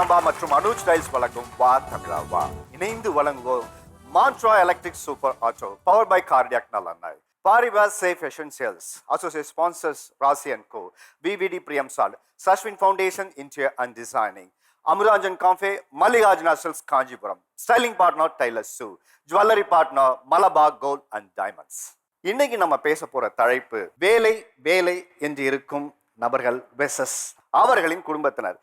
சாம்பா மற்றும் அனுஜ் டைல்ஸ் வழங்கும் வா தமிழா வா. இணைந்து வழங்குவோம் Montra electric super auto power by Cardif நலனாய். Paribas Safe Essentials. Associate sponsors Rasi & Co. BVD Priyam Sal. Sashwin Foundation Interior and Designing. Amuranjan Cafe, Mallikarjuna Silks Kanjipuram. Styling partner Taylor Sue. Jewelry partner Malabar Gold and Diamonds. இன்னைக்கு நம்ம பேச போற தலைப்பு வேலை வேலை என்று இருக்கும் நபர்கள் வெர்சஸ் அவர்களின் குடும்பத்தினர்.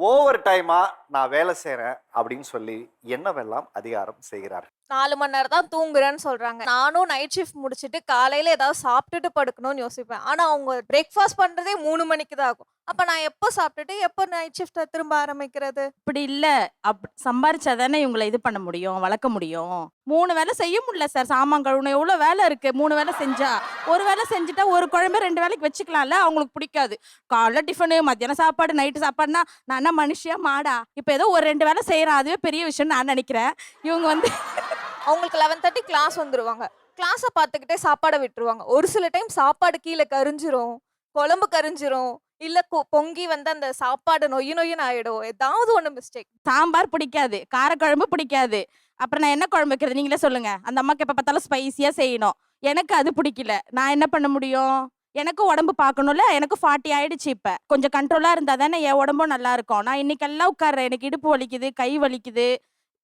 ஓவர் டைமா நான் வேலை செய்யறேன் அப்படின்னு சொல்லி என்னவெல்லாம் அதிகாரம் செய்கிறார். 4 மணி நேரம் தான் தூங்குறேன்னு சொல்றாங்க. நானும் நைட் ஷிஃப்ட் முடிச்சுட்டு காலையில ஏதாவது சாப்பிட்டுட்டு படுக்கணும்னு யோசிப்பேன். ஆனா அவங்க பிரேக்ஃபாஸ்ட் பண்றதே 3 மணிக்கு தான் ஆகும். அப்ப நான் எப்போ சாப்பிட்டுட்டு எப்போ நைட் ஷிஃப்ட் திரும்ப ஆரம்பிக்கிறது? இப்படி இல்ல, சம்பாரிச்சாதானே இவங்களை இது பண்ண முடியும், வளர்க்க முடியும். 3 வேலை செய்ய முடியல சார். சாமான் கழுவணும், எவ்வளவு வேலை இருக்கு. 3 வேலை செஞ்சா, ஒரு வேலை செஞ்சுட்டா ஒரு குழம்பு 2 வேலைக்கு வச்சுக்கலாம்ல. அவங்களுக்கு பிடிக்காது. காலைல டிஃபனு, மத்தியானம் சாப்பாடு, நைட்டு சாப்பாடுனா நான் என்ன மனுஷியா மாடா? இப்ப ஏதோ ஒரு 2 வேலை செய்யறேன், அதுவே பெரிய விஷயம் நான் நினைக்கிறேன். இவங்க அவங்களுக்கு 11:30 கிளாஸ் வந்துருவாங்க. கிளாஸை பார்த்துக்கிட்டே சாப்பாடை விட்டுருவாங்க. ஒரு சில டைம் சாப்பாடு கீழே கரிஞ்சிரும், குழம்பு கரிஞ்சிரும், இல்ல பொங்கி வந்து அந்த சாப்பாடு நொய்யுன்னு ஆயிடும். ஏதாவது ஒண்ணு மிஸ்டேக். சாம்பார் பிடிக்காது, காரக்குழம்பு பிடிக்காது. அப்புறம் நான் என்ன குழம்பு வைக்கிறது நீங்களே சொல்லுங்க. அந்த அம்மாக்கு எப்ப பார்த்தாலும் ஸ்பைசியா செய்யணும். எனக்கு அது பிடிக்கல. நான் என்ன பண்ண முடியும்? எனக்கும் உடம்பு பார்க்கணும்ல. எனக்கு 40 ஆயிடுச்சு. இப்ப கொஞ்சம் கண்ட்ரோலா இருந்தா தானே என் உடம்பும் நல்லா இருக்கும். நான் இன்னைக்கெல்லாம் உட்கார்றேன், எனக்கு இடுப்பு வலிக்குது, கை வலிக்குது.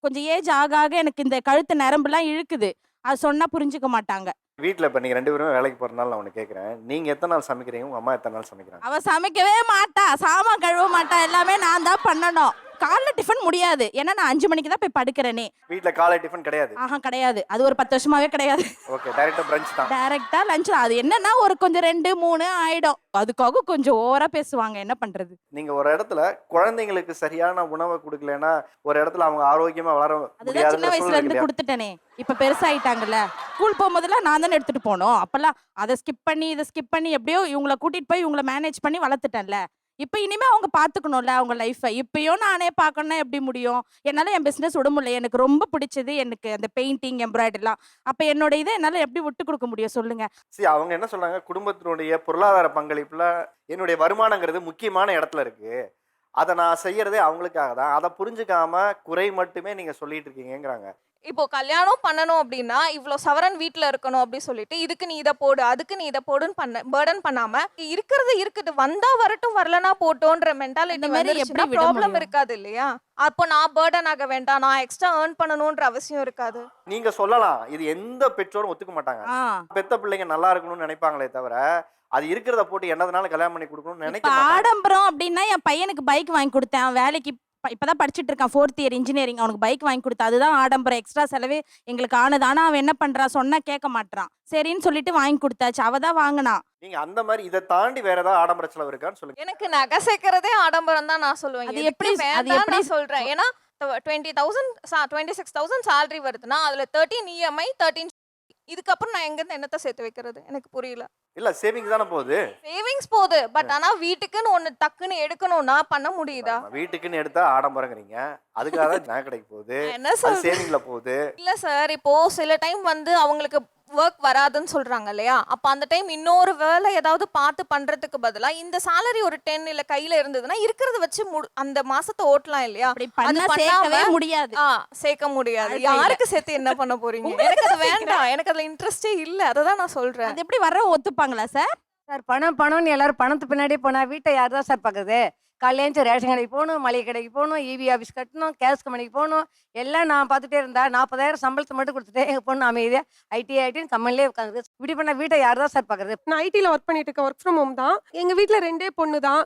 கொஞ்சம் ஏஜ் ஆக ஆக எனக்கு இந்த கழுத்து நரம்புலாம் இழுக்குது. அது சொன்னா புரிஞ்சுக்க மாட்டாங்க. வீட்டில் இப்போ நீங்கள் 2 பேரும் வேலைக்கு போகிறதுனால நான் ஒன்று கேட்குறேன். நீங்கள் எத்தனை நாள் சமைக்கிறீங்க, உங்கள் அம்மா எத்தனை நாள் சமைக்கிறாங்க? அவ சமைக்கவே மாட்டா, சாமான் கழுவ மாட்டா, எல்லாமே நான் தான் பண்ணணும். காலைல டிஃபன் முடியாது, ஏன்னா நான் 5 மணிக்கு தான் போய் படுக்கிறேனே. வீட்டில் காலை டிஃபன் கிடையாது? கிடையாது. அது ஒரு 10 வருஷமாவே கிடையாது. ஓகே, டைரக்டா பிரஞ்ச் தான். டைரக்டா லஞ்ச். அது என்னன்னா ஒரு கொஞ்சம் 2 3 ஆயிடும். அதுக்காக கொஞ்சம் ஓவரா பேசுவாங்க. என்ன பண்றது? நீங்க ஒரு இடத்துல குழந்தைங்களுக்கு சரியான உணவை கொடுக்கலன்னா ஒரு இடத்துல அவங்க ஆரோக்கியமா வளர அதுதான் சின்ன வயசுல இருந்து கொடுத்துட்டேனே. இப்ப பெருசாயிட்டாங்கல்ல. ஸ்கூல் போகும்போதெல்லாம் நான் தானே எடுத்துட்டு போனோம். அப்பெல்லாம் அதை ஸ்கிப் பண்ணி இதை ஸ்கிப் பண்ணி எப்படியோ இவங்களை கூட்டிட்டு போய் இவங்களை மேனேஜ் பண்ணி வளர்த்துட்டேன்ல. இப்ப இனிமே அவங்க பாத்துக்கணும்ல அவங்க லைஃபை. இப்பயும் நானே பார்க்கணும்னா எப்படி முடியும்? என்னால என் பிசினஸ் விட முடியல. எனக்கு ரொம்ப பிடிச்சது எனக்கு அந்த பெயிண்டிங், எம்ப்ராய்டரிலாம். அப்ப என்னோட இதை என்னால எப்படி விட்டு கொடுக்க முடியும் சொல்லுங்க? சரி, அவங்க என்ன சொல்றாங்க, குடும்பத்தினுடைய பொருளாதார பங்களிப்புல என்னுடைய வருமானங்கிறது முக்கியமான இடத்துல இருக்கு, அதை நான் செய்யறதே அவங்களுக்காக தான், அதை புரிஞ்சுக்காம குறை மட்டுமே நீங்க சொல்லிட்டு இருக்கீங்கிறாங்க. இப்போ கல்யாணம் பண்ணணும் அப்படின்னா இவ்வளோ சவரன் வீட்டில் இருக்கணும் அப்படின்னு சொல்லிட்டு இதுக்கு நீ இதை போடு, அதுக்கு நீ இதை போடுன்னு பேர்டன் பண்ணாம இருக்கிறது இருக்குது, வந்தா வரட்டும், வரலனா போட்டோன்ற மென்டாலிட்டி வந்துருச்சுன்னா ப்ராப்ளம் இருக்காது இல்லையா? அப்போ நான் பேர்டன் ஆக வேண்டாம், நான் எக்ஸ்ட்ரா ஏர்ன் பண்ணணும்ன்ற அவசியம் இருக்காது. நீங்க சொல்லலாம், இது எந்த பெற்றோரும் ஒத்துக்க மாட்டாங்க. பெத்த பிள்ளைங்க நல்லா இருக்கணும்னு நினைப்பாங்களே தவிர அது இருக்கிறத போட்டு என்னதுனால கல்யாணம் பண்ணி கொடுக்கணும்னு நினைக்க. ஆடம்பரம் அப்படின்னா என் பையனுக்கு பைக் வாங்கி கொடுத்தேன். வேலைக்கு இப்பதான் படிச்சுட்டு இருக்கான், 4th இயர் இன்ஜினியரிங். அவனுக்கு பைக் வாங்கி கொடுத்தா அதுதான் ஆடம்பரம். எக்ஸ்ட்ரா செலவே எங்களுக்கு ஆனது. ஆனா அவன் என்ன பண்றான், சொன்னா கேட்க மாட்டான். சரின்னு சொல்லிட்டு வாங்கி கொடுத்தாச்சு. அவதான் வாங்கினா. நீங்க அந்த மாதிரி இதை தாண்டி வேற ஏதாவது ஆடம்பர செலவு இருக்கான்னு சொல்லுங்க. எனக்கு நகை சேர்க்கறதே ஆடம்பரம் தான் நான் சொல்லுவேன். அது எப்படி சொல்றேன்? ஏன்னா 20,000 26,000 salary வருதுன்னா அதுல 13 EMI 13. இதுக்கப்புறம் நான் எங்க இருந்து என்னத்தை சேர்த்து வைக்கிறது? எனக்கு புரியல. இல்ல, சேவிங்ஸ் தானே போகுது. சேவிங்ஸ் போகுது, பட் ஆனா வீட்டுக்குன்னு ஒண்ணு டக்குன்னு எடுக்கணும்னா பண்ண முடியுதா? வீட்டுக்குன்னு எடுத்தா ஆடம்பரங்கிறீங்க, அதுக்காக தான் நகை கடைக்கு போகுது, என்ன சேவிங்ல போகுது. இல்ல சார், இப்போ சில டைம் வந்து அவங்களுக்கு ஒர்க் வராதுன்னு சொல்றாங்க இல்லையா? அப்ப அந்த டைம் இன்னொரு வேலை ஏதாவது பார்த்து பண்றதுக்கு பதிலா இந்த salary ஒரு 10 இல்ல கையில இருந்ததுன்னா இருக்கிறத வச்சு அந்த மாசத்தை ஓட்டலாம் இல்லையா? அது பண்ணவே முடியாது. சேர்க்க முடியாது. யாருக்கு சேர்த்து என்ன பண்ண போறீங்க? எனக்கு அது வேண்டாம், எனக்கு அதுல இன்ட்ரெஸ்டே இல்ல. அததான் நான் சொல்றேன். அது எப்படி வர ஒத்துப்பாங்களா சார்? சார் பணம்னு எல்லாரும் பணத்து பின்னாடி போனா வீட்டை யார் தான் சார் பார்க்குறது? காலையிலேருந்து ரேஷன் கடைக்கு போகணும், மளிகை கடைக்கு போகணும், இபி ஆஃபீஸ் கட்டணும், கேஸ் கம்பெனிக்கு போகணும், எல்லாம் நான் பார்த்துட்டே இருந்தா 40,000 சம்பளத்தை மட்டும் கொடுத்துட்டு எங்கள் பொண்ணு அமைதியாக ஐடின்னு கம்பெனிலே உட்காந்து இப்படி பண்ண வீட்டை யார் தான் சார் பார்க்குறது? நான் ஐடியில் ஒர்க் பண்ணிட்டு இருக்கேன், ஒர்க் ஃப்ரம் ஹோம் தான். எங்கள் வீட்டில் 2 பொண்ணு தான்.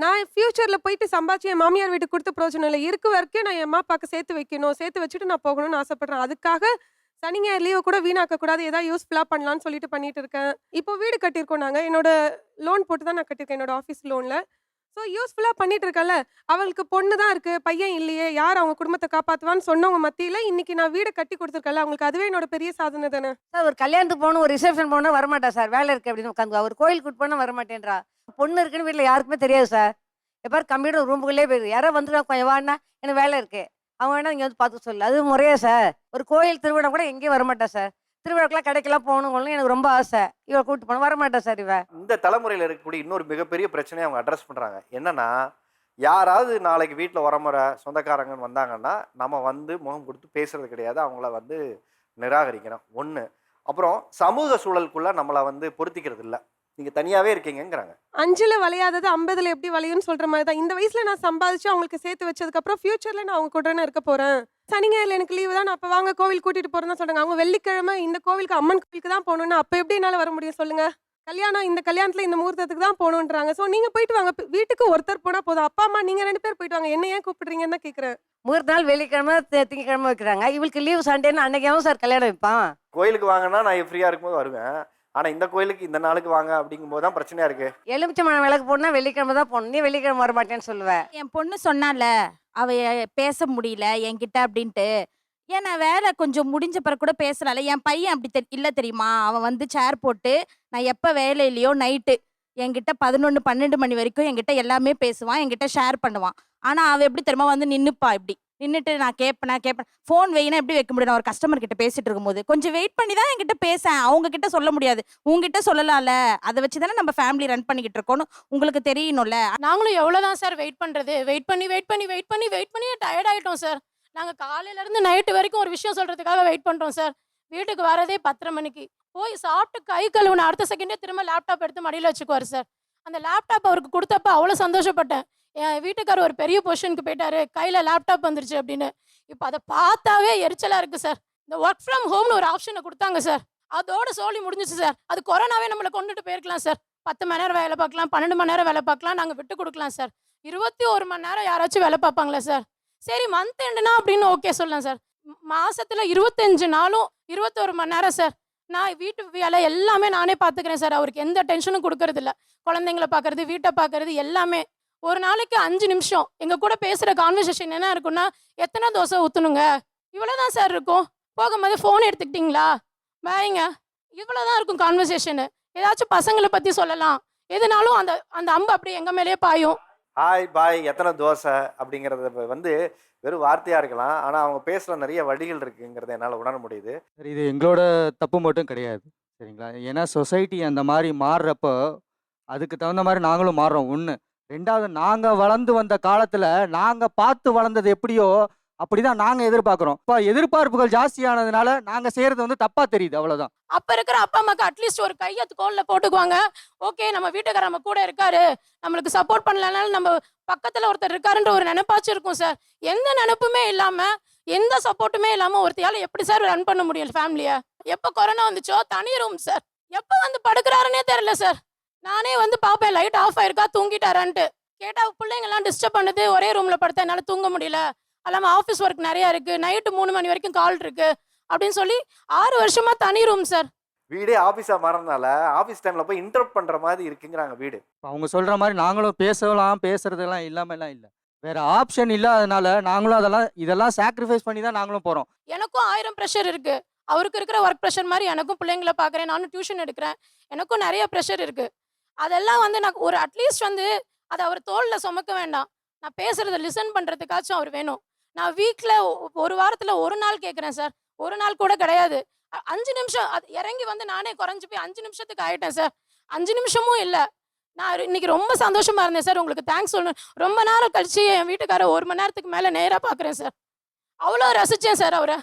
நான் ஃபியூச்சரில் போயிட்டு சம்பாதிச்சு என் மாமியார் வீட்டுக்கு கொடுத்த பிரயோஜனம் இல்லை. இருக்க வரைக்கும் நான் என் அம்மா அப்பாவுக்கு சேர்த்து வைக்கணும், சேர்த்து வச்சுட்டு நான் போகணும்னு ஆசைப்படுறேன். அதுக்காக சனி ஞாயிறு லீவை கூட வீணாக்க கூடாது, ஏதாவது யூஸ்ஃபுல்லாக பண்ணலான்னு சொல்லிட்டு பண்ணிட்டு இருக்கேன். இப்போ வீடு கட்டியிருக்கோம் நாங்கள். என்னோட லோன் போட்டு தான் நான் கட்டியிருக்கேன், என்னோட ஆஃபீஸ் லோனில். ஸோ யூஸ்ஃபுல்லாக பண்ணிட்டு இருக்கல. அவளுக்கு பொண்ணு தான் இருக்குது, பையன் இல்லையே, யார் அவங்க குடும்பத்தை காப்பாற்றுவான்னு சொன்னவங்க மத்தியில் இன்னைக்கு நான் வீடை கட்டி கொடுத்துருக்கல. அவங்களுக்கு அதுவே என்னோட பெரிய சாதனை தானே சார். ஒரு கல்யாணத்துக்கு போகணும், ஒரு ரிசப்ஷன் போனால் வரமாட்டா சார், வேலை இருக்குது அப்படின்னு உட்காந்து. அவர் கோயிலுக்கு கூட்டு போனால் வரமாட்டேன்றா. பொண்ணு இருக்குன்னு வீட்டில் யாருக்குமே தெரியாது சார். எப்போ கம்ப்யூட்டர் ரூமுக்குள்ளே போயிடுது. யாரோ வந்துட்டா கொஞ்சம் வாடினா எனக்கு வேலை இருக்குது, அவங்க வேணா இங்கே வந்து பார்த்து சொல்லு. அது முறையா சார்? ஒரு கோயில் திருவிழா கூட எங்கேயும் வரமாட்டா சார். திருவிழாக்கெல்லாம் கடைக்கெல்லாம் போகணும் எனக்கு ரொம்ப ஆசை. இவ கூட்டு போன வரமாட்டா சார் இவ. இந்த தலைமுறையில் இருக்கக்கூடிய இன்னொரு மிகப்பெரிய பிரச்சனையை அவங்க அட்ரஸ் பண்ணுறாங்க. என்னன்னா, யாராவது நாளைக்கு வீட்டில் உறமுறை சொந்தக்காரங்கன்னு வந்தாங்கன்னா நம்ம வந்து முகம் கொடுத்து பேசுறது கிடையாது, அவங்கள வந்து நிராகரிக்கிறோம் ஒன்று. அப்புறம் சமூக சூழலுக்குள்ள நம்மளை வந்து பொருத்திக்கிறது இல்லை, நீங்கள் தனியாகவே இருக்கீங்கங்கிறாங்க. 5ல வளையாதது 50ல எப்படி வளையும்னு சொல்ற மாதிரி தான். இந்த வயசுல நான் சம்பாதிச்சு அவங்களுக்கு சேர்த்து வச்சதுக்கு அப்புறம் ஃபியூச்சர்ல நான் அவங்க கூட இருக்க போறேன். சனி ஞாயிறுல எனக்கு லீவு தான், நான் அப்ப வாங்க கோவில் கூட்டிட்டு போறேன்னு சொல்றாங்க. அவங்க வெள்ளிக்கிழமை இந்த கோவிலுக்கு அம்மன் கோவிலுக்கு தான் போகணும்னு அப்ப எப்படி என்னால வர முடியும் சொல்லுங்க? கல்யாணம் இந்த கல்யாணத்துல இந்த முகூர்த்தத்துக்கு தான் போகணுன்றாங்க. ஸோ நீங்க போயிட்டு வாங்க, வீட்டுக்கு ஒருத்தர் போனா போதும். அப்பா அம்மா நீங்க 2 பேர் போயிட்டு வாங்க, என்ன ஏன் கூப்பிடுறீங்கன்னு தான் கேட்குறேன். முகூர்த்த நாள் வெள்ளிக்கிழமை திங்கக்கிழமை வைக்கிறாங்க. இவளுக்கு லீவு சண்டேன்னு அன்னைக்காவும் சார் கல்யாணம் வைப்பான். கோயிலுக்கு வாங்கன்னா நான் ஃப்ரீயாக இருக்கும்போது வருவேன், ஆனால் இந்த கோயிலுக்கு இந்த நாளுக்கு வாங்க அப்படிங்கும்போது தான் பிரச்சனையாக இருக்குது. எலுமிச்சம்பழம் விளக்கு போடணும்னா வெள்ளிக்கிழமை தான் போகணும், நீ வெள்ளிக்கிழமை வர மாட்டேன்னு சொல்லுவேன். என் பொண்ணு சொன்னால அவ பேச முடியல என்கிட்ட அப்படின்ட்டு. ஏன் நான் வேலை கொஞ்சம் முடிஞ்ச பிறகு கூட பேசலாம்ல. என் பையன் அப்படி இல்லை தெரியுமா, அவன் வந்து சேர் போட்டு நான் எப்போ வேலை இல்லையோ நைட்டு என்கிட்ட 11 12 மணி வரைக்கும் என்கிட்ட எல்லாமே பேசுவான், என்கிட்ட ஷேர் பண்ணுவான். ஆனால் அவள் எப்படி தெரியுமா வந்து நின்றுப்பா, இப்படி நின்றுட்டு நான் கேட்பேன். ஃபோன் வைனா எப்படி வைக்க முடியும்? நான் ஒரு கஸ்டமர் கிட்ட பேசிட்டு இருக்கும்போது கொஞ்சம் வெயிட் பண்ணி தான் என்கிட்ட பேசேன். அவங்க கிட்ட சொல்ல முடியாது, உங்ககிட்ட சொல்லலாம்ல. அதை வச்சு தானே நம்ம ஃபேமிலி ரன் பண்ணிக்கிட்டு இருக்கோன்னு உங்களுக்கு தெரியணும்ல. நாங்களும் எவ்வளோதான் சார் வெயிட் பண்ணுறது, வெயிட் பண்ணி டயர்ட் ஆகிட்டோம் சார். நாங்கள் காலையிலேருந்து நைட்டு வரைக்கும் ஒரு விஷயம் சொல்கிறதுக்காக வெயிட் பண்ணுறோம் சார். வீட்டுக்கு வரதே 10:30 மணிக்கு. போய் சாப்பிட்டு கை கழுவுன அடுத்த செகண்டே திரும்ப லேப்டாப் எடுத்து மடியில் வச்சுக்குவார் சார். அந்த லேப்டாப் அவருக்கு கொடுத்தப்ப அவ்வளோ சந்தோஷப்பட்டேன். என் வீட்டுக்காரர் ஒரு பெரிய பொசிஷனுக்கு போயிட்டாரு, கையில் லேப்டாப் வந்துருச்சு அப்படின்னு. இப்போ அதை பார்த்தாவே எரிச்சலாக இருக்குது சார். இந்த ஒர்க் ஃப்ரம் ஹோம்னு ஒரு ஆப்ஷனை கொடுத்தாங்க சார், அதோட சோழி முடிஞ்சிச்சு சார். அது கொரோனாவே நம்மளை கொண்டுட்டு போயிருக்கலாம் சார். 10 மணி நேரம் வேலை பார்க்கலாம், 12 மணி நேரம் வேலை பார்க்கலாம், நாங்கள் விட்டு கொடுக்கலாம் சார். 21 மணி நேரம் யாராச்சும் வேலை பார்ப்பாங்களா சார்? சரி மந்த் எண்டுனா அப்படின்னு ஓகே சொல்லலாம் சார். மாசத்துல 25 நாளும் 21 மணி நேரம் சார். நான் வீட்டு வேலை எல்லாமே நானே பார்த்துக்கிறேன் சார். அவருக்கு எந்த டென்ஷனும் கொடுக்கறது இல்லை. குழந்தைங்களை பார்க்கறது, வீட்டை பார்க்கறது எல்லாமே. ஒரு நாளைக்கு 5 நிமிஷம் எங்க கூட பேசுற கான்வர்சேஷன் என்ன இருக்குன்னா, எத்தனை தோசை ஊற்றணுங்க, இவ்வளோதான் சார் இருக்கும். போகும்போது ஃபோன் எடுத்துக்கிட்டிங்களா, பாய்ங்க, இவ்வளோதான் இருக்கும் கான்வர்சேஷனு. ஏதாச்சும் பசங்களை பற்றி சொல்லலாம், எதுனாலும் அந்த அந்த அம்பு அப்படியே எங்கள் மேலேயே பாயும். ஹாய் பாய் எத்தனை தோசை அப்படிங்கிறத வந்து வெறும் வார்த்தையாக இருக்கலாம், ஆனால் அவங்க பேசுகிற நிறைய வழிகள் இருக்குங்கிறத என்னால் உணர முடியுது. சரி, இது எங்களோட தப்பு மட்டும் கிடையாது, சரிங்களா? ஏன்னா சொசைட்டி அந்த மாதிரி மாறுறப்போ அதுக்கு தகுந்த மாதிரி நாங்களும் மாறுறோம். ஒன்று. ரெண்டாவது, நாங்கள் வளர்ந்து வந்த காலத்தில் நாங்கள் பார்த்து வளர்ந்தது எப்படியோ அப்படிதான் நாங்கள் எதிர்பார்க்குறோம். இப்போ எதிர்பார்ப்புகள் ஜாஸ்தியானதுனால நாங்கள் செய்கிறது வந்து தப்பாக தெரியுது, அவ்வளோதான். அப்போ இருக்கிற அப்பா அம்மாக்கு அட்லீஸ்ட் ஒரு கையை கோலில் போட்டுக்குவாங்க. ஓகே, நம்ம வீட்டுக்கார நம்ம கூட இருக்காரு, நம்மளுக்கு சப்போர்ட் பண்ணலனாலும் நம்ம பக்கத்தில் ஒருத்தர் இருக்காருன்ற ஒரு நினைப்பாச்சும் இருக்கும் சார். எந்த நினைப்புமே இல்லாமல், எந்த சப்போர்ட்டுமே இல்லாமல் ஒருத்தையால் எப்படி சார் ரன் பண்ண முடியும் ஃபேமிலியை? எப்போ கொரோனா வந்துச்சோ தனி ரூம் சார். எப்போ வந்து படுக்கிறாருன்னே தெரியல சார். நானே வந்து பார்ப்பேன் லைட் ஆஃப் ஆயிருக்கா, தூங்கிட்டாரான்ட்டு. கேட்டால் பிள்ளைங்கெல்லாம் டிஸ்டர்ப் பண்ணுது, ஒரே ரூமில் படுத்தா என்னால் தூங்க முடியல, அல்லாமல் ஆஃபீஸ் ஒர்க் நிறையா இருக்குது, நைட்டு 3 மணி வரைக்கும் கால் இருக்குது அப்படின்னு சொல்லி 6 வருஷமா தனி ரூம் சார். வீடே ஆஃபீஸாக மாறதுனால ஆஃபீஸ் டைமில் போய் இன்டரப்ட் பண்ணுற மாதிரி இருக்குங்கிறாங்க வீடு. இப்போ அவங்க சொல்கிற மாதிரி நாங்களும் பேசுறதெல்லாம் இல்லாமல்லாம் இல்லை, வேற ஆப்ஷன் இல்லாதனால நாங்களும் இதெல்லாம் சாக்ரிஃபைஸ் பண்ணி தான் நாங்களும் போகிறோம். எனக்கும் 1000 ப்ரெஷர் இருக்குது. அவருக்கு இருக்கிற ஒர்க் ப்ரெஷர் மாதிரி எனக்கும் பிள்ளைங்களை பார்க்குறேன், நானும் டியூஷன் எடுக்கிறேன், எனக்கும் நிறைய ப்ரெஷர் இருக்குது. அதெல்லாம் வந்து நான் ஒரு அட்லீஸ்ட் வந்து அதை அவர் தோளில் சுமக்க வேண்டாம், நான் பேசுகிறத லிசன் பண்ணுறதுக்காச்சும் அவர் வேணும். நான் வீட்டில் ஒரு வாரத்தில் ஒரு நாள் கேட்குறேன் சார், ஒரு நாள் கூட கிடையாது. 5 நிமிஷம் அது இறங்கி வந்து நானே குறைஞ்சி போய் 5 நிமிஷத்துக்கு ஆகிட்டேன் சார். 5 நிமிஷமும் இல்லை. நான் இன்னைக்கு ரொம்ப சந்தோஷமா இருந்தேன் சார், உங்களுக்கு தேங்க்ஸ் சொல்லணும். ரொம்ப நேரம் கழிச்சு என் வீட்டுக்காரர் 1 மணி நேரத்துக்கு மேலே நேராக பார்க்குறேன் சார். அவ்வளோ ரசித்தேன் சார் அவரை.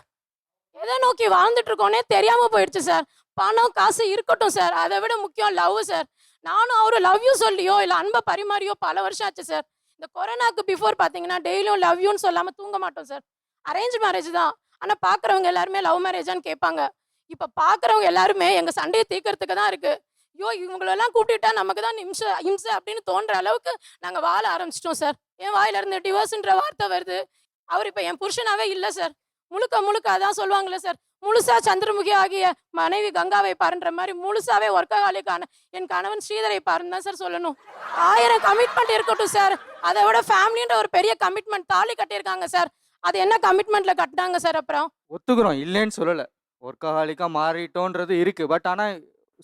எதை நோக்கி வாழ்ந்துட்டு இருக்கோன்னே தெரியாமல் போயிடுச்சு சார். பணம் காசு இருக்கட்டும் சார், அதை விட முக்கியம் லவ் சார். நானும் அவரும் லவ் யூ சொல்லியோ இல்லை அன்பை பரிமாறியோ பல வருஷம் ஆச்சு சார். இந்த கொரோனாக்கு பிஃபோர் பார்த்தீங்கன்னா டெய்லியும் லவ் யூன்னு சொல்லாமல் தூங்க மாட்டோம் சார். அரேஞ்ச் மேரேஜ் தான், ஆனால் பார்க்குறவங்க எல்லாருமே லவ் மேரேஜான்னு கேட்பாங்க. இப்போ பார்க்குறவங்க எல்லாருமே எங்கள் சண்டையை தீர்க்கறதுக்கு தான் இருக்குது. ஐயோ இவங்களெல்லாம் கூப்பிட்டுட்டா நமக்கு தான் இம்சை அப்படின்னு தோன்ற அளவுக்கு நாங்கள் வாழ ஆரம்பிச்சிட்டோம் சார். என் வாயிலிருந்து டிவோர்ஸ்ன்ற வார்த்தை வருது. அவர் இப்போ என் புருஷனாவே இல்லை சார். முழுக்க அதான் சொல்லுவாங்களே சார், முழுசா சந்திரமுகி ஆகிய மனைவி கங்காவை பாருன்ற மாதிரி முழுசாவே ஒர்க்ககாலிக்கான என் கணவன் ஸ்ரீதரை பாருன்னு தான் சார் சொல்லணும். 1000 கமிட்மெண்ட் இருக்கட்டும் சார், அதை விட ஃபேமிலின்ற ஒரு பெரிய கமிட்மெண்ட் தாலி கட்டியிருக்காங்க சார். அது என்ன கமிட்மெண்ட்ல கட்டினாங்க சார்? அப்புறம் ஒத்துக்கிறோம், இல்லைன்னு சொல்லலை, ஒர்க்கஹாலிக்கா மாறிட்டோன்றது இருக்கு. பட் ஆனால்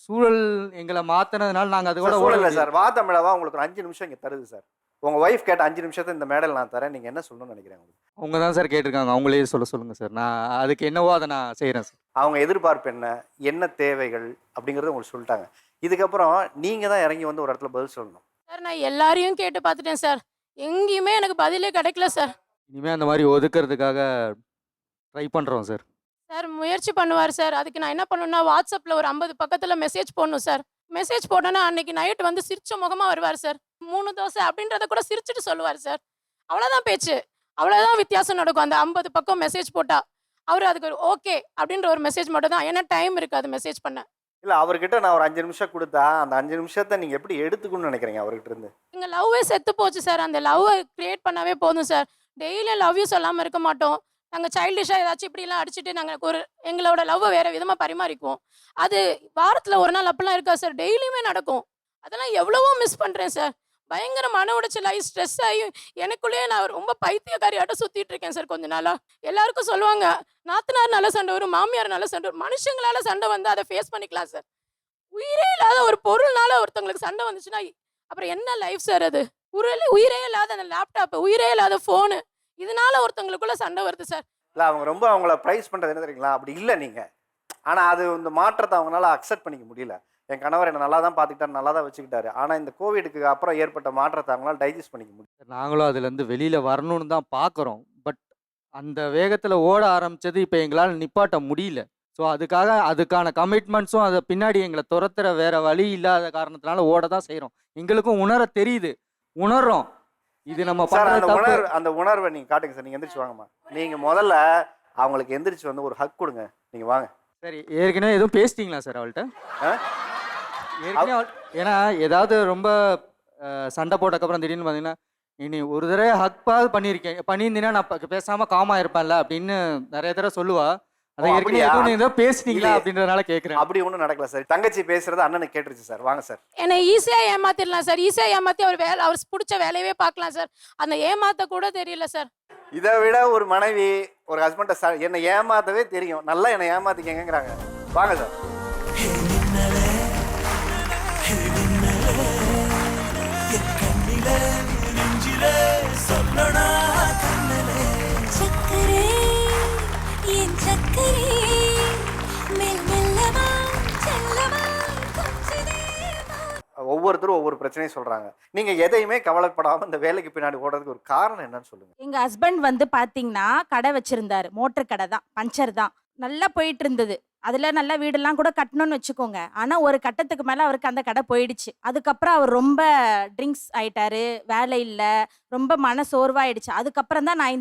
சூழல் எங்களை மாத்தினதுனால நாங்கள் அது கூட ஓடல சார். வா தமிழவா உங்களுக்கு ஒரு 5 நிமிஷம் இங்கே தருது சார். உங்கள் ஒய்ஃப் கேட்ட 5 நிமிஷத்தை இந்த மேடல் நான் தரேன், நீங்கள் என்ன சொல்லணும்னு நினைக்கிறேன்? அவங்க தான் சார் கேட்டிருக்காங்க, அவங்களே சொல்லுங்க சார். நான் அதுக்கு என்னவோ அதை நான் செய்கிறேன் சார். அவங்க எதிர்பார்ப்பு என்ன, என்ன தேவைகள் அப்படிங்கிறத உங்களுக்கு சொல்லிட்டாங்க. இதுக்கப்புறம் நீங்கள் தான் இறங்கி வந்து ஒரு இடத்துல பதில் சொல்லணும். சார் நான் எல்லாரையும் கேட்டு பார்த்துட்டேன் சார். எங்கேயுமே எனக்கு பதிலே கிடைக்கல சார். இனிமேல் அந்த மாதிரி ஒதுக்கிறதுக்காக ட்ரை பண்ணுறோம் சார். சார் முயற்சி பண்ணுவார் சார். அதுக்கு நான் என்ன பண்ணணும்னா வாட்ஸ்அப்பில் ஒரு 50 பக்கத்தில் மெசேஜ் போடணும் சார். மெசேஜ் போட்டோன்னா அன்னைக்கு நைட் வந்து சிரிச்ச முகமாக வருவார் சார். 3 தோசை அப்படின்றத கூட சிரிச்சுட்டு சொல்லுவார் சார். அவ்வளோதான் பேச்சு, அவ்வளோதான் வித்தியாசம் நடக்கும் அந்த 50 பக்கம் மெசேஜ் போட்டால். அவர் அதுக்கு ஒரு ஓகே அப்படின்ற ஒரு மெசேஜ் மட்டும் தான். ஏன்னா டைம் இருக்காது மெசேஜ் பண்ண. இல்லை, அவர்கிட்ட நான் ஒரு 5 நிமிஷம் கொடுத்தா அந்த 5 நிமிஷத்தை நீங்கள் எப்படி எடுத்துக்கணும்னு நினைக்கிறீங்க அவர்கிட்ட இருந்து? எங்கள் லவ்வே செத்து போச்சு சார். அந்த லவ்வை கிரியேட் பண்ணாவே போதும் சார். டெய்லியும் லவ் யூ சொல்லாமல் இருக்க மாட்டோம். நாங்கள் சைல்டிஷாக ஏதாச்சும் இப்படிலாம் அடிச்சுட்டு நாங்கள் ஒரு எங்களோட லவ்வை வேறு விதமாக பரிமாறிக்குவோம். அது வாரத்தில் ஒரு நாள் அப்படிலாம் இருக்கா சார், டெய்லியுமே நடக்கும். அதெல்லாம் எவ்வளவோ மிஸ் பண்ணுறேன் சார். பயங்கர மன உடைச்சல் ஆகி ஸ்ட்ரெஸ் ஆகி எனக்குள்ளேயே நான் ரொம்ப பைத்தியக்காரியாட்டம் சுற்றிட்டு இருக்கேன் சார் கொஞ்ச நாளாக. எல்லாருக்கும் சொல்லுவாங்க நாத்தனார்னால சண்டை வரும், மாமியார்னால சண்டை வரும். மனுஷங்களால சண்டை வந்து அதை ஃபேஸ் பண்ணிக்கலாம் சார். உயிரே இல்லாத ஒரு பொருள்னால ஒருத்தவங்களுக்கு சண்டை வந்துச்சுன்னா அப்புறம் என்ன லைஃப் சார் அது? உயிரே இல்லாத அந்த லேப்டாப், உயிரே இல்லாத ஃபோனு, இதனால ஒருத்தவங்களுக்குள்ள சண்டை வருது சார். இல்லை, அவங்க ரொம்ப அவங்கள ப்ரைஸ் பண்ணுறது என்ன தெரியுங்களா? அப்படி இல்லை நீங்கள். ஆனால் அது இந்த மாற்றத்தை அவங்களால அக்செப்ட் பண்ணிக்க முடியல. என் கணவர் என்னை நல்லா தான் பார்த்துக்கிட்டாரு, நல்லா தான் வச்சுக்கிட்டாரு. ஆனால் இந்த கோவிடுக்கு அப்புறம் ஏற்பட்ட மாற்றத்தை அவங்களால டைஜஸ்ட் பண்ணிக்க முடியல. நாங்களும் அதுலேருந்து வெளியில் வரணும்னு தான் பார்க்குறோம். பட் அந்த வேகத்தில் ஓட ஆரம்பித்தது இப்போ எங்களால் நிப்பாட்ட முடியல. ஸோ அதுக்கான கமிட்மெண்ட்ஸும் அதை பின்னாடி எங்களை துரத்துற வேற வழி இல்லாத காரணத்தினால ஓட தான் செய்கிறோம். எங்களுக்கும் உணர தெரியுது, உணர்றோம் இது நம்ம சார் பண்ணுற அந்த உணர்வை நீங்கள் காட்டுங்க சார். நீங்கள் எந்திரிச்சு வாங்கம்மா. நீங்கள் முதல்ல அவங்களுக்கு எந்திரிச்சு வந்து ஒரு ஹக் கொடுங்க. நீங்கள் வாங்க. சரி, ஏற்கனவே எதுவும் பேசிட்டீங்களா சார் அவள்கிட்ட? ஏற்கனவே ஏன்னா ஏதாவது ரொம்ப சண்டை போட்டக்கப்புறம் திடீர்னு பார்த்தீங்கன்னா இனி ஒரு தடவை ஹக்பாவது பண்ணியிருந்தீங்கன்னா நான் பேசாமல் காமாக இருப்பேன்ல அப்படின்னு நிறைய தடவை சொல்லுவா. அதை ஏற்கனவே எதுவும் ஏதோ பேசிட்டீங்களா அப்படின்றதுனால கேட்குறேன். அப்படி ஒன்றும் நடக்கல சார். தங்கச்சி பேசுறது அண்ணனுக்கு கேட்டுருச்சு சார். வாங்க சார். என்னை ஈஸியாக ஏமாத்திடலாம் சார். ஈஸியாக ஏமாற்றி அவர் பிடிச்ச வேலையவே பார்க்கலாம் சார். அந்த ஏமாத்த கூட தெரியல சார். இதை விட ஒரு மனைவி ஒரு ஹஸ்பண்டை என்னை ஏமாத்தவே தெரியும், நல்லா என்னை ஏமாத்திக்கங்கிறாங்க. வாங்க சார். ஒவ்வொருத்தரும் ஒவ்வொரு பிரச்சனையும் சொல்றாங்க. நீங்க எதையுமே கவலைப்படாம இந்த வேலைக்கு பின்னாடி ஓடுறதுக்கு ஒரு காரணம் என்னன்னு சொல்லுங்க. எங்க ஹஸ்பண்ட் வந்து பாத்தீங்கன்னா கடை வச்சிருந்தாரு, மோட்டர் கடை தான், பஞ்சர் தான். நல்லா போயிட்டு இருந்தது. அதுல நல்ல வீடெல்லாம் கூட கட்டணும்னு வச்சுக்கோங்க. ஆனா ஒரு கட்டத்துக்கு மேல அவருக்கு அந்த கடை போயிடுச்சு. அதுக்கப்புறம் அவர் ரொம்ப ட்ரிங்க்ஸ் ஆயிட்டாரு, வேலை இல்ல, ரொம்ப மன சோர்வாயிடுச்சு. அதுக்கப்புறம் தான் நான்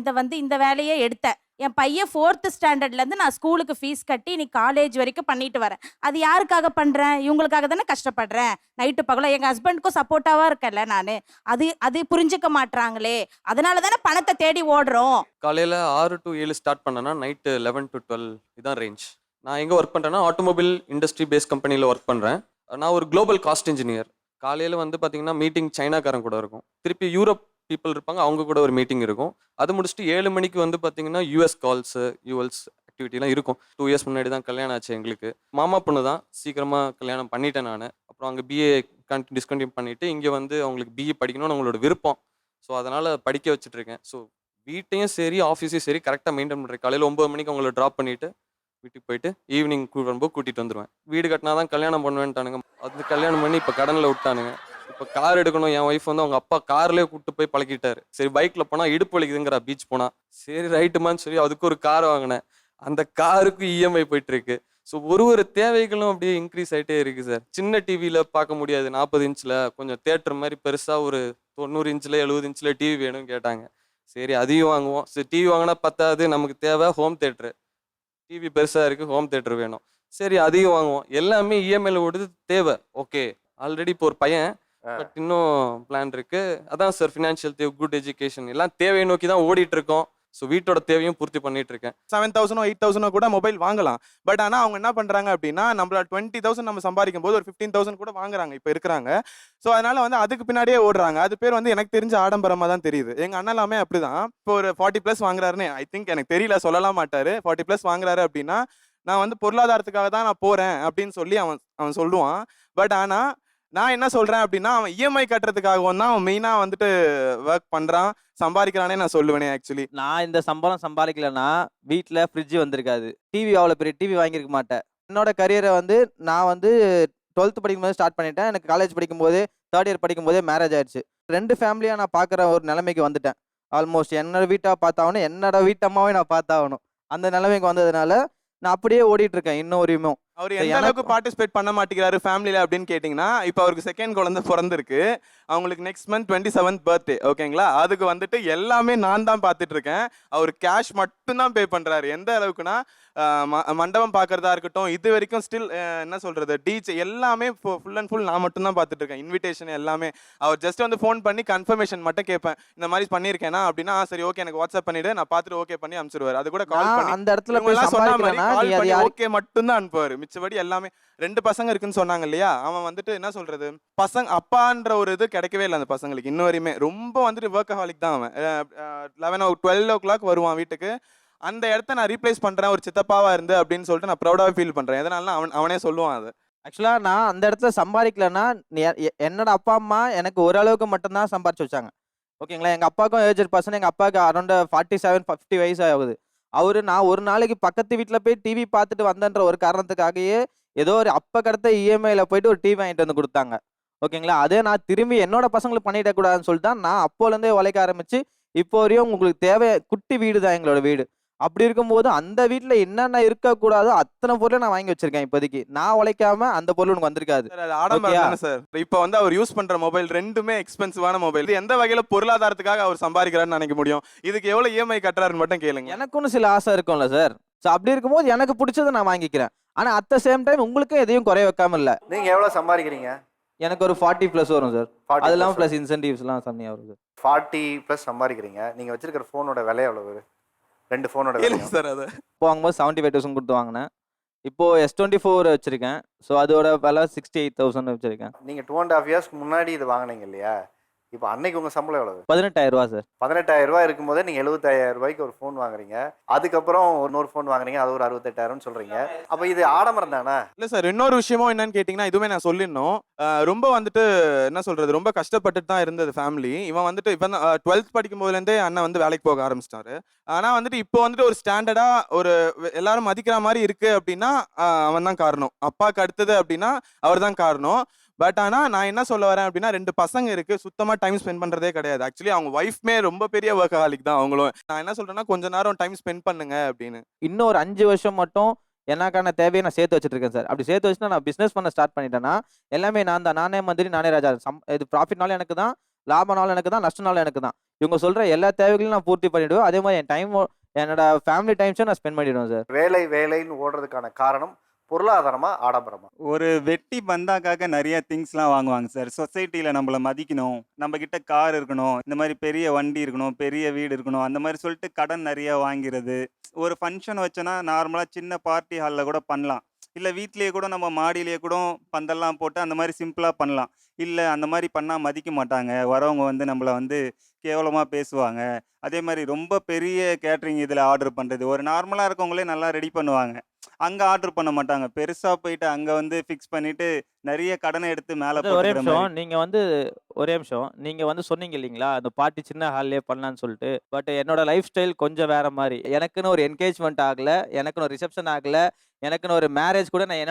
இந்த வேலையே எடுத்தேன். என் பையன் 4th ஸ்டாண்டர்ட்ல இருந்து நான் ஸ்கூலுக்கு ஃபீஸ் கட்டி நீ காலேஜ் வரைக்கும் பண்ணிட்டு வரேன். அது யாருக்காக பண்றேன்? இவங்களுக்காக தானே கஷ்டப்படுறேன். நைட்டு பகல எங்க ஹஸ்பண்டுக்கும் சப்போர்ட்டாவா இருக்கல நானு. அது புரிஞ்சுக்க மாட்றாங்களே, அதனால தானே பணத்தை தேடி ஓடுறோம். காலையில் 6 to 7 ஸ்டார்ட் பண்ணேன்னா நைட்டு 11 to 12 இதான் ரேஞ்ச். நான் எங்கே ஒர்க் பண்ணுறேன்னா ஆட்டோமொபைல் இண்டஸ்ட்ரி பேஸ் கம்பெனியில் ஒர்க் பண்ணுறேன். நான் ஒரு குளோபல் காஸ்ட் இன்ஜினியர். காலையில் வந்து பார்த்தீங்கன்னா மீட்டிங் சைனாக்காரன் கூட இருக்கும், திருப்பி யூரோப் பீப்புள் இருப்பாங்க, அவங்க கூட ஒரு மீட்டிங் இருக்கும். அது முடிச்சுட்டு 7 மணிக்கு வந்து பார்த்தீங்கன்னா யூஎஸ் கால்ஸு யூஎல்ஸ் ஆக்டிவிட்டிலாம் இருக்கும். 2 இயர்ஸ் முன்னாடி தான் கல்யாணம் ஆச்சு எங்களுக்கு. மாமா பொண்ணு தான், சீக்கிரமாக கல்யாணம் பண்ணிட்டேன் நான். அப்புறம் அங்கே பிஏ டிஸ்கண்டினியூ பண்ணிவிட்டு இங்கே வந்து அவங்களுக்கு பிஏ படிக்கணும்னு அவங்களோட விருப்பம். ஸோ அதனால் படிக்க வச்சுட்ருக்கேன். ஸோ வீட்டையும் சரி ஆஃபீஸையும் சரி கரெக்டாக மெயின்டைன் பண்ணுறேன். காலையில் 9 மணிக்கு அவங்கள ட்ராப் பண்ணிவிட்டு வீட்டுக்கு போயிட்டு ஈவினிங் வரும்போது கூட்டிகிட்டு வந்துடுவேன். வீடு கட்டினா தான் கல்யாணம் பண்ணுவேன்ட்டானுங்க. அது கல்யாணம் பண்ணி இப்போ கடனில் விட்டானுங்க. இப்போ கார் எடுக்கணும். என் ஒய்ஃப் வந்து அவங்க அப்பா கார்லேயே கூப்பிட்டு போய் பழக்கிட்டாரு. சரி பைக்கில் போனால் இடுப்பு வலிக்குதுங்கிறா பீச் போனால். சரி ரைட்டுமான்னு சொல்லி அதுக்கு ஒரு கார் வாங்கினேன். அந்த காருக்கு இஎம்ஐ போயிட்டுருக்கு. ஸோ ஒரு தேவைகளும் அப்படியே இன்க்ரீஸ் ஆகிட்டே இருக்குது சார். சின்ன டிவியில் பார்க்க முடியாது, 40 இன்ச்சில் கொஞ்சம் தேட்டர் மாதிரி பெருசாக ஒரு 90 இன்ச்சில் 70 இன்ச்சில் டிவி வேணும்னு கேட்டாங்க. சரி அதையும் வாங்குவோம். சரி டிவி வாங்கினா பத்தாது, நமக்கு தேவை ஹோம் தேட்ரு. டிவி பெருசாக இருக்குது, ஹோம் தேட்டர் வேணும். சரி அதையும் வாங்குவோம். எல்லாமே இஎம்ஐயில் ஓடுது, தேவை ஓகே. ஆல்ரெடி இப்போ ஒரு பையன், பட் இன்னும் பிளான் இருக்கு. அதான் சார் ஃபினான்ஷியல் தேவை, குட் எஜுகேஷன் எல்லாம் தேவையை நோக்கி தான் ஓடிட்டு இருக்கோம். ஸோ வீட்டோட தேவையும் பூர்த்தி பண்ணிட்டு இருக்கேன். 7,000 8,000 கூட மொபைல் வாங்கலாம். பட் ஆனால் அவங்க என்ன பண்ணுறாங்க அப்படின்னா நம்மள 20,000 நம்ம சம்பாதிக்கும் போது ஒரு 15,000 கூட வாங்குறாங்க இப்போ இருக்கிறாங்க. ஸோ அதனால வந்து அதுக்கு பின்னாடியே ஓடுறாங்க. அது பேர் வந்து எனக்கு தெரிஞ்ச ஆடம்பரமாக தான் தெரியுது. எங்கள் அண்ணன் எல்லாமே அப்படிதான். இப்போ ஒரு 40+ வாங்குறாருன்னு ஐ திங்க் எனக்கு தெரியல, சொல்லலாம் மாட்டாரு. 40+ வாங்குறாரு அப்படின்னா நான் வந்து பொருளாதாரத்துக்காக தான் நான் போகிறேன் அப்படின்னு சொல்லி அவன் சொல்லுவான். பட் ஆனால் நான் என்ன சொல்றேன் அப்படின்னா, அவன் இஎம்ஐ கட்டுறதுக்காகவும் தான் அவன் மெயினா வந்துட்டு ஒர்க் பண்றான், சம்பாதிக்கிறானே நான் சொல்லுவேனே ஆக்சுவலி. நான் இந்த சம்பளம் சம்பாதிக்கலன்னா வீட்டில் ஃப்ரிட்ஜ் வந்திருக்காது, டிவி அவ்வளோ பெரிய டிவி வாங்கியிருக்க மாட்டேன். என்னோட கரியரை வந்து நான் வந்து 12th படிக்கும்போது ஸ்டார்ட் பண்ணிட்டேன். எனக்கு காலேஜ் படிக்கும்போதே 3rd இயர் படிக்கும்போதே மேரேஜ் ஆயிடுச்சு. 2 ஃபேமிலியாக நான் பார்க்குற ஒரு நிலைமைக்கு வந்துட்டேன். ஆல்மோஸ்ட் என்னோட வீட்டை பார்த்தாகணும், என்னோட வீட்டம்மாவே நான் பார்த்தாகணும். அந்த நிலைமைக்கு வந்ததுனால நான் அப்படியே ஓடிட்டு இருக்கேன் இன்னும் வரையுமே. அவர் எந்த அளவுக்கு பார்ட்டிசிபேட் பண்ண மாட்டேங்கிறாரு ஃபேமிலியில் அப்படின்னு கேட்டிங்கன்னா, இப்போ அவருக்கு செகண்ட் குழந்தை பிறந்திருக்கு. அவங்களுக்கு நெக்ஸ்ட் மந்த் 27th பர்த்டே, ஓகேங்களா? அதுக்கு வந்துட்டு எல்லாமே நான் தான் பார்த்துட்டு இருக்கேன். அவர் கேஷ் மட்டும்தான் பே பண்ணுறாரு. எந்த அளவுக்குன்னா மண்டபம் பார்க்குறதா இருக்கட்டும், இது வரைக்கும் ஸ்டில் என்ன சொல்கிறது, டீச் எல்லாமே ஃபுல் அண்ட் ஃபுல் நான் மட்டும்தான் பார்த்துட்டு இருக்கேன். இன்விடேஷன் எல்லாமே அவர் ஜஸ்ட் வந்து ஃபோன் பண்ணி கன்ஃபர்மேஷன் மட்டும் கேட்பேன், இந்த மாதிரி பண்ணியிருக்கேனா அப்படின்னா, சரி ஓகே எனக்கு வாட்ஸ்அப் பண்ணிவிடு, நான் பார்த்துட்டு ஓகே பண்ணி அனுப்பிச்சிடுவார். அது கூட கால் பண்ணி அந்த இடத்துல போய் கால் பண்ணி ஓகே மட்டும்தான் அனுப்புவார். மிச்சபடி எல்லாமே 2 பசங்க இருக்குன்னு சொன்னாங்க இல்லையா, அவன் வந்துட்டு என்ன சொல்றது, பசங்க அப்பான்ற ஒரு இது கிடைக்கவே இல்லை அந்த பசங்களுக்கு இன்ன வரையுமே. ரொம்ப வந்துட்டு ஒர்க்கஹாலிக் தான் அவன். 12 o'clock வருவான் வீட்டுக்கு. அந்த இடத்த நான் ரீப்ளேஸ் பண்றேன் ஒரு சித்தப்பாவா இருந்து அப்படின்னு சொல்லிட்டு நான் ப்ரௌடாக ஃபீல் பண்றேன். எதனால அவனே சொல்லுவான் அது. ஆக்சுவலாக நான் அந்த இடத்துல சம்பாதிக்கலன்னா என்னோட அப்பா அம்மா எனக்கு ஓரளவுக்கு மட்டும்தான் சம்பாரிச்சு வச்சாங்க, ஓகேங்களா? எங்கள் அப்பாவுக்கும் ஏஜ் பர்சன், எங்கள் அப்பாவுக்கு அரௌண்ட் 47-50 வயசு ஆகுது. நான் ஒரு நாளைக்கு பக்கத்து வீட்டில் போய் டிவி பார்த்துட்டு வந்தேன்ற ஒரு காரணத்துக்காகவே ஏதோ ஒரு அப்போ கடத்த இஎம்ஐயில் போயிட்டு ஒரு டிவி வாங்கிட்டு வந்து கொடுத்தாங்க, ஓகேங்களா? அதே நான் திரும்பி என்னோட பசங்களுக்கு பண்ணிடக்கூடாதுன்னு சொல்லிட்டு தான் நான் அப்போலேருந்தே உழைக்க ஆரம்பிச்சு இப்போ வரையும் உங்களுக்கு தேவை குட்டி வீடு தான் எங்களோட வீடு. அப்படி இருக்கும்போது அந்த வீட்டில் என்னென்ன இருக்கக்கூடாதோ அத்தனை பொருளை நான் வாங்கி வச்சிருக்கேன். இப்போதைக்கு நான் உழைக்காம அந்த பொருள் உனக்கு வந்திருக்காது. ஆடம்பரம் சார். இப்போ வந்து அவர் யூஸ் பண்ற மொபைல் ரெண்டுமே எக்ஸ்பென்சிவான மொபைல். இது எந்த வகையில பொருளாதாரத்துக்காக அவர் சம்பாதிக்கிறாருன்னு நினைக்க முடியும்? இதுக்கு எவ்வளவு இஎம்ஐ கட்டுறாருன்னு மட்டும் கேளுங்க. எனக்குன்னு சில ஆசை இருக்கும்ல சார். ஸோ அப்படி இருக்கும்போது எனக்கு பிடிச்சதை நான் வாங்கிக்கிறேன். ஆனால் அட் த சேம் டைம் உங்களுக்கும் எதையும் குறைய வைக்காம இல்லை. நீங்க எவ்வளவு சம்பாதிக்கிறீங்க? எனக்கு ஒரு 40+ வரும் சார். 40 அதெல்லாம் ப்ளஸ் இன்சென்டிவ்ஸ்லாம் செம்மையாக வரும் சார். 40+ சம்பாதிக்கிறீங்க. நீங்க வச்சிருக்கிற ஃபோனோட விலை எவ்வளவு? 2 ஃபோனோட விலை சார். அது இப்போ வாங்கும்போது 75,000 கொடுத்து வாங்கினேன். இப்போ S24 வச்சிருக்கேன். ஸோ அதோட விலை 68,000 வச்சிருக்கேன். நீங்க 2.5 இயர்ஸ்க்கு முன்னாடி இது வாங்கினீங்க இல்லையா? இப்போ அன்னைக்கு உங்க சம்பளம் எவ்வளவு? 18,000 சார். 18,000 இருக்கும்போதே நீங்க 75,000 ஒரு ஃபோன் வாங்குறீங்க. அதுக்கப்புறம் இன்னொரு ஃபோன் வாங்குறீங்க, அது ஒரு 68,000 சொல்றீங்க. அப்ப இது ஆடம்பரம் தானே? இல்ல சார், இன்னொரு விஷயமும் என்னன்னு கேட்டீங்கன்னா, இதுவுமே நான் சொல்லிடணும். ரொம்ப வந்துட்டு என்ன சொல்றது, ரொம்ப கஷ்டப்பட்டுட்டு தான் இருந்தது ஃபேமிலி. இவன் வந்துட்டு இப்போ 12th படிக்கும் போதுலேருந்தே அண்ணன் வந்து வேலைக்கு போக ஆரம்பிச்சிட்டாரு. ஆனா வந்துட்டு இப்போ வந்துட்டு ஒரு ஸ்டாண்டர்டா ஒரு எல்லாரும் மதிக்கிற மாதிரி இருக்கு அப்படின்னா அவன் தான் காரணம். அப்பாவுக்கு அடுத்தது அப்படின்னா அவர் தான் காரணம். பட் ஆனால் நான் என்ன சொல்ல வரேன் அப்படின்னா, 2 பசங்க இருக்கு, சுத்தமாக டைம் ஸ்பெண்ட் பண்ணுறதே கிடையாது. ஆக்சுவலி அவங்க ஒய்ஃப்மே ரொம்ப பெரிய ஒர்க்கஹாலிக் தான் அவங்களும். நான் என்ன சொல்றேன்னா, கொஞ்ச நேரம் டைம் ஸ்பெண்ட் பண்ணுங்க அப்படின்னு. இன்னும் ஒரு 5 வருஷம் மட்டும் எனக்கான தேவையை நான் சேர்த்து வச்சுட்டு இருக்கேன் சார். அப்படி சேர்த்து வச்சுன்னா நான் பிஸ்னஸ் பண்ண ஸ்டார்ட் பண்ணிட்டேன்னா எல்லாமே நான் தான். நானே மந்திரி, நானே ராஜா. இது ப்ராஃபிட்னாலும் எனக்கு தான், லாபம்னாலும் எனக்கு தான், நஷ்டம்னாலும் எனக்கு தான். இவங்க சொல்கிற எல்லா தேவைகளையும் நான் பூர்த்தி பண்ணிவிடுவேன். அதே மாதிரி என் டைம், என்னோட ஃபேமிலி டைம்ஸும் நான் ஸ்பெண்ட் பண்ணிவிடுவேன் சார். வேலைன்னு ஓடுறதுக்கான காரணம் பொருளாதாரமா ஆடம்பரமா? ஒரு வெட்டி பந்தாக்காக நிறைய திங்ஸ்லாம் வாங்குவாங்க சார். சொசைட்டியில் நம்மளை மதிக்கணும், நம்ம கிட்ட கார் இருக்கணும், இந்த மாதிரி பெரிய வண்டி இருக்கணும், பெரிய வீடு இருக்கணும், அந்த மாதிரி சொல்லிட்டு கடன் நிறைய வாங்கிறது. ஒரு ஃபங்க்ஷன் வச்சோன்னா நார்மலாக சின்ன பார்ட்டி ஹாலில் கூட பண்ணலாம். இல்லை வீட்லேயே கூட நம்ம மாடியிலேயே கூட பந்தல்லாம் போட்டு அந்த மாதிரி சிம்பிளாக பண்ணலாம். இல்லை அந்த மாதிரி பண்ணால் மதிக்க மாட்டாங்க, வரவங்க வந்து நம்மளை வந்து கேவலமாக பேசுவாங்க. அதே மாதிரி ரொம்ப பெரிய கேட்ரிங் இதில் ஆர்டர் பண்ணுறது, ஒரு நார்மலாக இருக்கவங்களே நல்லா ரெடி பண்ணுவாங்க, அங்கே ஆர்டர் பண்ண மாட்டாங்க. பெருசாக போயிட்டு அங்கே வந்து ஃபிக்ஸ் பண்ணிட்டு நிறைய கடனை எடுத்து மேலே ஒரே போட்டுக்கிற நிமிஷம், மாதிரி. ஒரே நிமிஷம். நீங்க வந்து சொன்னீங்க இல்லைங்களா, அந்த பார்ட்டி சின்ன ஹால்லே பண்ணலான்னு சொல்லிட்டு. பட் என்னோட லைஃப் ஸ்டைல் கொஞ்சம் வேற மாதிரி. எனக்குன்னு ஒரு என்கேஜ்மெண்ட் ஆகல, எனக்குன்னு ஒரு ரிசப்ஷன் ஆகல, எனக்குன்னு ஒரு மேரேஜ் கூட நான்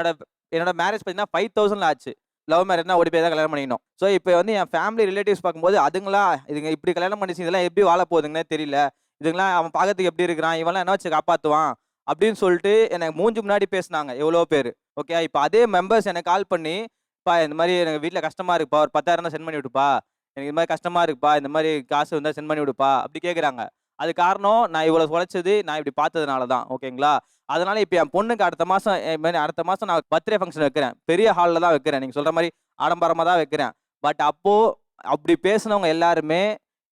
என்னோட மேரேஜ் பார்த்தீங்கன்னா 5,000 ஆச்சு. லவ் மேரேஜ்னா ஓடி போய் தான் கல்யாணம் பண்ணிக்கணும். ஸோ இப்போ வந்து என் ஃபேமிலி ரிலேட்டிவ்ஸ் பார்க்கும்போது அதுங்களா இதுங்க இப்படி கல்யாணம் பண்ணிச்சு, இதெல்லாம் எப்படி வாழ போகுதுங்கன்னே தெரியல, இதுங்களாம் அவன் பார்க்கறதுக்கு எப்படி இருக்கிறான், இவெல்லாம் என்ன வச்சு காப்பாற்றுவான் அப்படின்னு சொல்லிட்டு எனக்கு மூஞ்சி முன்னாடி பேசினாங்க எவ்வளோ பேர். ஓகே, இப்போ அதே மெம்பர்ஸ் எனக்கு கால் பண்ணி, பா இந்த மாதிரி எனக்கு வீட்டில் கஷ்டமா இருக்குப்பா, ஒரு 10,000 சென்ட் பண்ணி விடுப்பா, எனக்கு இது மாதிரி கஷ்டமா இருக்குப்பா, இந்த மாதிரி காசு வந்தால் சென்ட் பண்ணி விடுப்பா அப்படி கேட்குறாங்க. அது காரணம் நான் இவ்வளோ உழைச்சது, நான் இப்படி பார்த்ததுனால தான், ஓகேங்களா? அதனால இப்போ என் பொண்ணுக்கு அடுத்த மாதம் நான் பர்த்டே ஃபங்க்ஷன் வைக்கிறேன். பெரிய ஹாலில் தான் வைக்கிறேன், நீங்கள் சொல்கிற மாதிரி ஆடம்பரமாக தான் வைக்கிறேன். பட் அப்போது அப்படி பேசினவங்க எல்லாருமே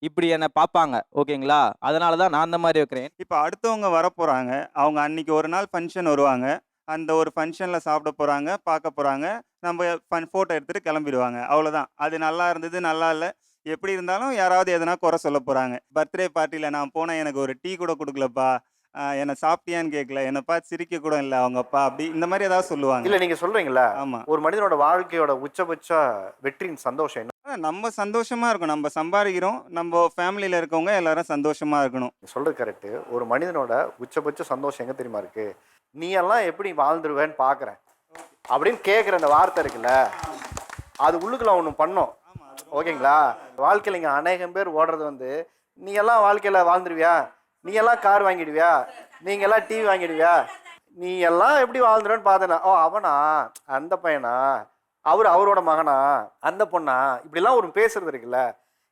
இப்படி என்னை பார்ப்பாங்க, ஓகேங்களா? அதனால தான் நான் அந்த மாதிரி வைக்கிறேன். இப்போ அடுத்தவங்க வரப்போகிறாங்க, அவங்க அன்னைக்கு ஒரு நாள் ஃபங்க்ஷன் வருவாங்க, அந்த ஒரு ஃபங்க்ஷனில் சாப்பிட போகிறாங்க, பார்க்க போகிறாங்க, நம்ம ஃபோட்டோ எடுத்துகிட்டு கிளம்பிடுவாங்க, அவ்வளோதான். அது நல்லா இருந்தது, நல்லா இல்லை, எப்படி இருந்தாலும் யாராவது எதனா குறை சொல்ல போகிறாங்க. பர்த்டே பார்ட்டியில் நான் போனேன், எனக்கு ஒரு டீ கூட கொடுக்கலப்பா, என்னை சாப்பிட்டியான்னு கேட்கல, என்னை பார்த்து சிரிக்க கூட இல்லை அவங்க அப்பா, அப்படி இந்த மாதிரி ஏதாவது சொல்லுவாங்க. இல்ல நீங்க சொல்றீங்களா ஆமா. ஒரு மனிதனோட வாழ்க்கையோட உச்சபட்ச வெற்றியின் சந்தோஷம் என்ன? நம்ம சந்தோஷமா இருக்கும், நம்ம சம்பாதிக்கிறோம், நம்ம ஃபேமிலியில் இருக்கவங்க எல்லாரும் சந்தோஷமா இருக்கணும். நீ சொல்றது கரெக்ட். ஒரு மனிதனோட உச்சபட்ச சந்தோஷம் எங்க தெரியுமா இருக்கு? நீ எல்லாம் எப்படி வாழ்ந்துருவேன்னு பாக்குறேன் அப்படின்னு கேட்குற அந்த வார்த்தை இருக்குல்ல, அது உள்ளுக்குள்ள ஒன்று பண்ணோம். ஓகேங்களா? வாழ்க்கையில் இங்கே அநேகம் பேர் ஓடுறது வந்து நீ எல்லாம் வாழ்க்கையில் வாழ்ந்துருவியா, நீ எல்லாம் கார் வாங்கிடுவியா, நீங்க எல்லாம் டிவி வாங்கிடுவியா, நீ எல்லாம் எப்படி வாழ்ந்துருன்னு பார்த்தேனா, ஓ அவனா, அந்த பையனா, அவரோட மகனா, அந்த பொண்ணா, இப்படிலாம் ஒரு பேசுறது இருக்குல்ல,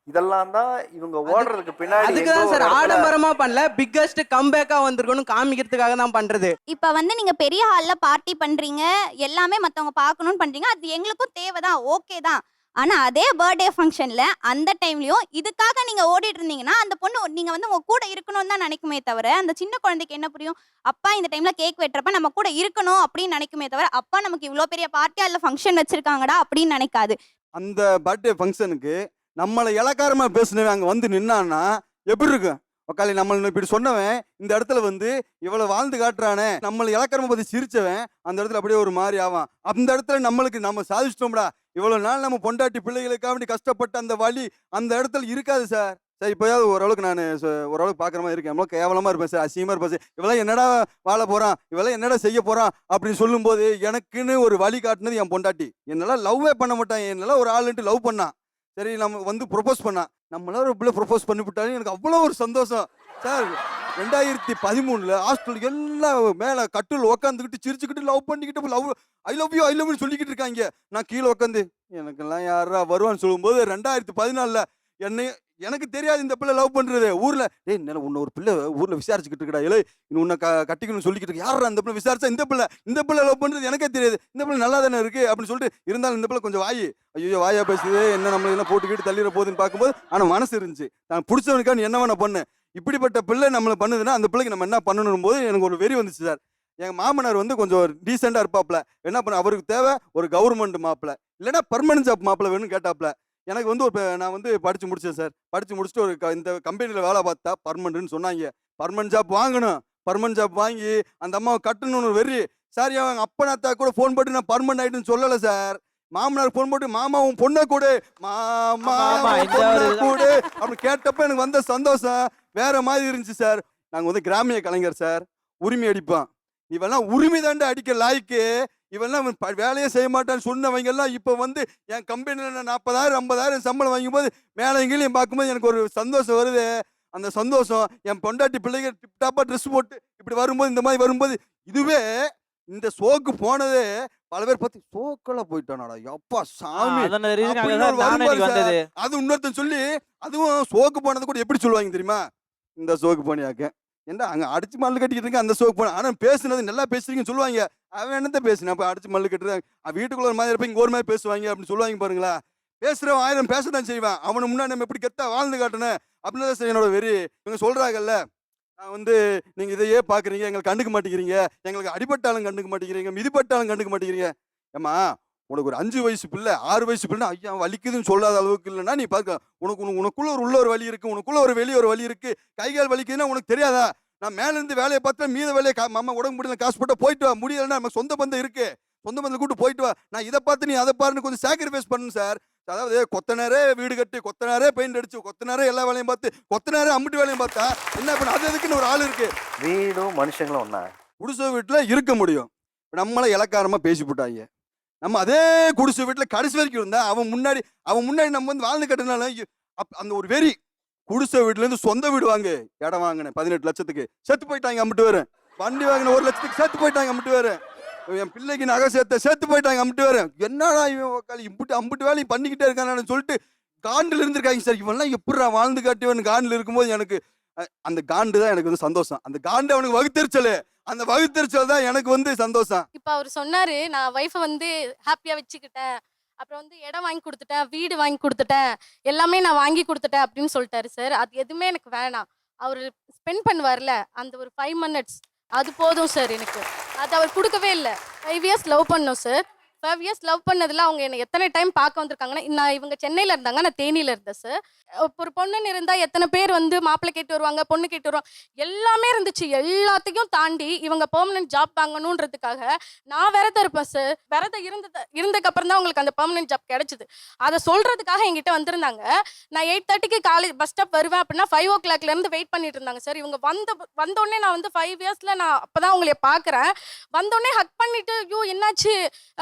இதெல்லாம் தான் இவங்க ஓடுறதுக்கு பின்னாடி. அதுக்குதான் சார் ஆடம்பரமா பண்ணல, பிக்கஸ்ட் கம்பேக்கா வந்திருக்கணும் காமிக்கிறதுக்காக தான் பண்றது. இப்ப வந்து நீங்க பெரிய ஹால்ல பார்ட்டி பண்றீங்க, எல்லாமே மத்தவங்க பார்க்கணும்னு பண்றீங்க, அது எங்களுக்கும் தேவைதான், ஓகே தான். ஆனா அதே பர்த்டே ஃபங்க்ஷன்ல அந்த டைம்லயும் இதுக்காக நீங்க ஓடிட்டு இருந்தீங்கன்னா அந்த பொண்ணு நீங்க வந்து உங்க கூட இருக்கணும்னு தான் நினைக்குமே தவிர, அந்த சின்ன குழந்தைக்கு என்ன புரியும், அப்பா இந்த டைம்ல கேக் வெட்டுறப்ப நம்ம கூட இருக்கணும் அப்படின்னு நினைக்குமே தவிர, அப்பா நமக்கு இவ்வளோ பெரிய பார்ட்டியா இல்ல ஃபங்க்ஷன் வச்சிருக்காங்கடா அப்படின்னு நினைக்காது. அந்த பர்த்டே ஃபங்க்ஷனுக்கு நம்மளை இலக்காரமா பேசினவன் அங்கே வந்து நின்னான்னா எப்படி இருக்கும்? உக்காளி நம்மளை இப்படி சொன்னவன் இந்த இடத்துல வந்து இவ்வளோ வாழ்ந்து காட்டுறானே, நம்மளை இலக்காரமா பற்றி சிரிச்சவன் அந்த இடத்துல அப்படியே ஒரு மாதிரி ஆவான். அந்த இடத்துல நம்ம சாதிச்சிட்டோம்டா, இவ்வளோ நாள் நம்ம பொண்டாட்டி பிள்ளைகளுக்காக வேண்டி கஷ்டப்பட்ட அந்த வழி அந்த இடத்துல இருக்காது சார். சார் இப்போயாவது ஓரளவுக்கு நான் ஓரளவுக்கு பார்க்குற மாதிரி இருக்கேன், எவ்வளோ கேவலமாக இருப்பேன் சார், அசிங்கமாக இருப்பேன் சார். இவெல்லாம் என்னடா வாழ போகிறான், இவெல்லாம் என்னடா செய்ய போகிறான் அப்படின்னு சொல்லும்போது எனக்குன்னு ஒரு வழி காட்டினது என் பொண்டாட்டி. என்னெல்லாம் லவ்வே பண்ண மாட்டான், என்னெல்லாம் ஒரு ஆளுன்ட்டு லவ் பண்ணான். சரி நம்ம வந்து ப்ரொப்போஸ் பண்ணான், நம்மளால ஒரு பிள்ளை ப்ரொப்போஸ் பண்ணிவிட்டாலும் எனக்கு அவ்வளோ ஒரு சந்தோஷம் சார். 2013 ஹாஸ்டல் எல்லாம் மேலே கட்டில் உட்காந்துக்கிட்டு சிரிச்சுக்கிட்டு லவ் பண்ணிக்கிட்டு லவ் ஐ லவ் யூ சொல்லிக்கிட்டு இருக்காங்க. நான் கீழே உட்காந்து எனக்கெல்லாம் யாரா வருவான்னு சொல்லும்போது 2014 எனக்கு தெரியாது இந்த பிள்ளை லவ் பண்ணுறது. ஊரில் உன்னை ஒரு பிள்ளை ஊரில் விசாரிச்சுக்கிட்டு இருக்கடா, இல்லை உன்னை கட்டிக்கணும்னு சொல்லிக்கிட்டு இருக்கு. யாரா அந்த பிள்ளை விசாரிச்சா இந்த பிள்ளை லவ் பண்ணுறது எனக்கே தெரியாது, இந்த பிள்ளை நல்லா தானே இருக்குது அப்படின்னு சொல்லிட்டு இருந்தாலும் இந்த பிள்ளை கொஞ்சம் ஐயோ வாயா பேசுது, என்ன நம்மளை என்ன போட்டுக்கிட்டு தள்ளிட போகுதுன்னு பார்க்கும்போது ஆனால் மனசு இருந்துச்சு, நான் பிடிச்சவனுக்கா நீ என்ன வேணா பண்ணு, இப்படிப்பட்ட பிள்ளை நம்மளை பண்ணுதுன்னா அந்த பிள்ளைக்கு நம்ம என்ன பண்ணணும் போது எனக்கு ஒரு வெறி வந்துச்சு சார். எங்கள் மாமனார் வந்து கொஞ்சம் டீசெண்டாக இருப்பாப்ல, என்ன பண்ண அவருக்கு தேவை ஒரு கவர்மெண்ட் மாப்பிள்ளை இல்லைன்னா பர்மனன்ட் ஜாப் மாப்பிள்ளை வேணும்னு கேட்டாப்ல. எனக்கு வந்து நான் வந்து படித்து முடித்தேன் சார். படித்து முடிச்சுட்டு ஒரு இந்த கம்பெனியில் வேலை பார்த்தா பர்மனன்ட்னு சொன்னாங்க. பர்மனன்ட் ஜாப் வாங்கணும், பர்மனன்ட் ஜாப் வாங்கி அந்த அம்மாவை கட்டணும்னு வெறி சார். அவங்க அப்பனாத்தா கூட ஃபோன் போட்டு நான் பர்மனன்ட் ஆகிட்டுன்னு சொல்லலை சார். மாமனார் ஃபோன் போட்டு மாமாவும் பொண்ணை கூட மாமா கூட அப்படின்னு கேட்டப்ப எனக்கு வந்த சந்தோஷம் வேற மாதிரி இருந்துச்சு சார். நாங்கள் வந்து கிராமிய கலைஞர் சார், உரிமை அடிப்பான். இவெல்லாம் உரிமை தாண்டி அடிக்க லாய்க்கு, இவெல்லாம் வேலையே செய்ய மாட்டான்னு சொன்னவங்க எல்லாம் இப்போ வந்து என் கம்பெனியில் நான் 40,000 50,000 சம்பளம் வாங்கும்போது மேலே எங்கேயும் பார்க்கும்போது எனக்கு ஒரு சந்தோஷம் வருது. அந்த சந்தோஷம் என் பொண்டாட்டி பிள்ளைங்க டிப்டாப்பாக ட்ரெஸ் போட்டு இப்படி வரும்போது இந்த மாதிரி வரும்போது, இதுவே இந்த ஷோக்கு போனதே பல பேர் பார்த்து ஷோக்கெல்லாம் போயிட்டானாடா எப்பா சாமி அது இன்னொருத்தன் சொல்லி, அதுவும் ஷோக்கு போனது கூட எப்படி சொல்லுவாங்க தெரியுமா, இந்த ஷோக்கு போனியாக்க என்ன அங்கே அடிச்சு மல்லு கட்டிக்கிட்டு இருக்கேன் அந்த ஷோக்கு போனேன், ஆனால் பேசுனது நல்லா பேசுறீங்கன்னு சொல்லுவாங்க. அவன் என்னத்த பேசுனேன் அப்போ அடிச்சு மல்லு கட்டுறாங்க, வீட்டுக்குள்ள ஒரு மாதிரி இருப்பேன், இங்கே ஒரு மாதிரி பேசுவாங்க அப்படின்னு சொல்லுவாங்க பாருங்களா. பேசுகிறவன் 1000 பேசத்தான் செய்வான், அவனை முன்னாடி நம்ம எப்படி கெத்தா வாழ்ந்து காட்டணும் அப்படின்னு தான் என்னோட வெறி. இவங்க சொல்கிறாங்கல்ல, நான் வந்து நீங்கள் இதையே பார்க்குறீங்க, எங்களுக்கு கண்டுக்க மாட்டேங்கிறீங்க, எங்களுக்கு அடிபட்டாலும் கண்டுக்க மாட்டேங்கிறீங்க, மிதிப்பட்டாலும் கண்டுக்க மாட்டேங்கிறீங்க. ஏம்மா உனக்கு ஒரு 5 வயசு பிள்ளை 6 வயசு பிள்ளை ஐயா வலிக்குதுன்னு சொல்லாத அளவுக்கு இல்லைன்னா நீ பார்க்க, உனக்குள்ள உள்ள ஒரு வலி இருக்குது, உனக்குள்ள ஒரு வெளியே ஒரு வலி இருக்குது, கைகால் வலிக்குதுன்னா உனக்கு தெரியாதா? நான் மேலேருந்து வேலையை பார்த்தா மீத வேலையை மாமா உடம்பு முடியல காசு போட்டால் போயிட்டு வா, முடியலைன்னா நம்ம சொந்த பந்தம் இருக்குது, சொந்த பந்தம் கூட்டு போயிட்டு வா, நான் இதை பார்த்து நீ அதை பாருன்னு கொஞ்சம் சாக்ரிஃபைஸ் பண்ணு சார். அதாவது கொத்தனாரே வீடு கட்டி, கொத்தனாரே பெயிண்ட் அடிச்சு, கொத்தனாரே எல்லா வேலையும் பார்த்து, கொத்தனாரே அம்பிட்டு வேலையும் பார்த்தா என்ன பண்ண, அது எதுக்குன்னு ஒரு ஆள் இருக்கு. வீடும் மனுஷங்களும் ஒன்றா குடிசை வீட்டில் இருக்க முடியும். நம்மளை இலக்காரமாக பேசி போட்டாங்க. நம்ம அதே குடிசை வீட்டில் கடைசி வரைக்கும் இருந்தா அவன் முன்னாடி நம்ம வந்து வாழ்ந்து கட்டினால அந்த ஒரு வெறி. குடிசை வீட்டுலேருந்து சொந்த வீடு வாங்கு, இடம் வாங்கினேன் 18 லட்சத்துக்கு செத்து போயிட்டாங்க அம்பிட்டு வேறு, வண்டி வாங்கின 1 லட்சத்துக்கு செத்து போயிட்டாங்க அம்பிட்டு வேறு, என் பிள்ளைக்கு நகை செத்து போயிட்டாங்க அம்பிட்டு வேறு. என்னடா இவன் அம்பிட்டு வேலையும் பண்ணிக்கிட்டே இருக்கானு சொல்லிட்டு காண்டில் இருந்திருக்காங்க சார். இவெல்லாம் எப்படா வாழ்ந்து காட்டிவன் காண்டில் இருக்கும்போது எனக்கு அந்த காண்டு தான் எனக்கு வந்து சந்தோஷம். அந்த காண்டு அவனுக்கு வகுத்தெரிச்சல், அந்த வகுத்தெரிச்சல் தான் எனக்கு வந்து சந்தோஷம். இப்போ அவர் சொன்னாரு, நான் ஒய்ஃபை வந்து ஹாப்பியா வச்சுக்கிட்டேன், அப்புறம் வந்து இடம் வாங்கி கொடுத்துட்டேன், வீடு வாங்கி கொடுத்துட்டேன், எல்லாமே நான் வாங்கி கொடுத்துட்டேன் அப்படின்னு சொல்லிட்டாரு சார். அது எதுவுமே எனக்கு வேணாம். அவர் ஸ்பெண்ட் பண்ணுவார்ல அந்த ஒரு 5 minutes அது போதும் சார் எனக்கு. அது அவர் கொடுக்கவே இல்லை. 5 years லவ் பண்ணோம் சார். 12 இயர்ஸ் லவ் பண்ணதுல அவங்க என்ன எத்தனை டைம் பார்க்க வந்திருக்காங்கன்னா, நான் இவங்க சென்னையில இருந்தாங்க, நான் தேனியில இருந்தேன் சார். ஒரு பொண்ணுன்னு இருந்தா எத்தனை பேர் வந்து மாப்பிள்ளை கேட்டு வருவாங்க, பொண்ணு கேட்டு வருவாங்க, எல்லாமே இருந்துச்சு. எல்லாத்தையும் தாண்டி இவங்க பெர்மனன்ட் ஜாப் வாங்கணுன்றதுக்காக நான் விரதம் இருப்பேன் சார். விரதம் இருந்ததுக்கு அப்புறம் தான் உங்களுக்கு அந்த பெர்மனன்ட் ஜாப் கிடைச்சது. அதை சொல்றதுக்காக என்கிட்ட வந்திருந்தாங்க. நான் 8:30க்கு காலேஜ் பஸ் ஸ்டாப் வருவேன் அப்படின்னா 5 o'clockல இருந்து வெயிட் பண்ணிட்டு இருந்தாங்க சார். இவங்க வந்தோடனே நான் வந்து 5 இயர்ஸ்ல நான் அப்பதான் உங்களை பார்க்குறேன். வந்தோடனே ஹக் பண்ணிட்டு, ஐயோ என்னாச்சு,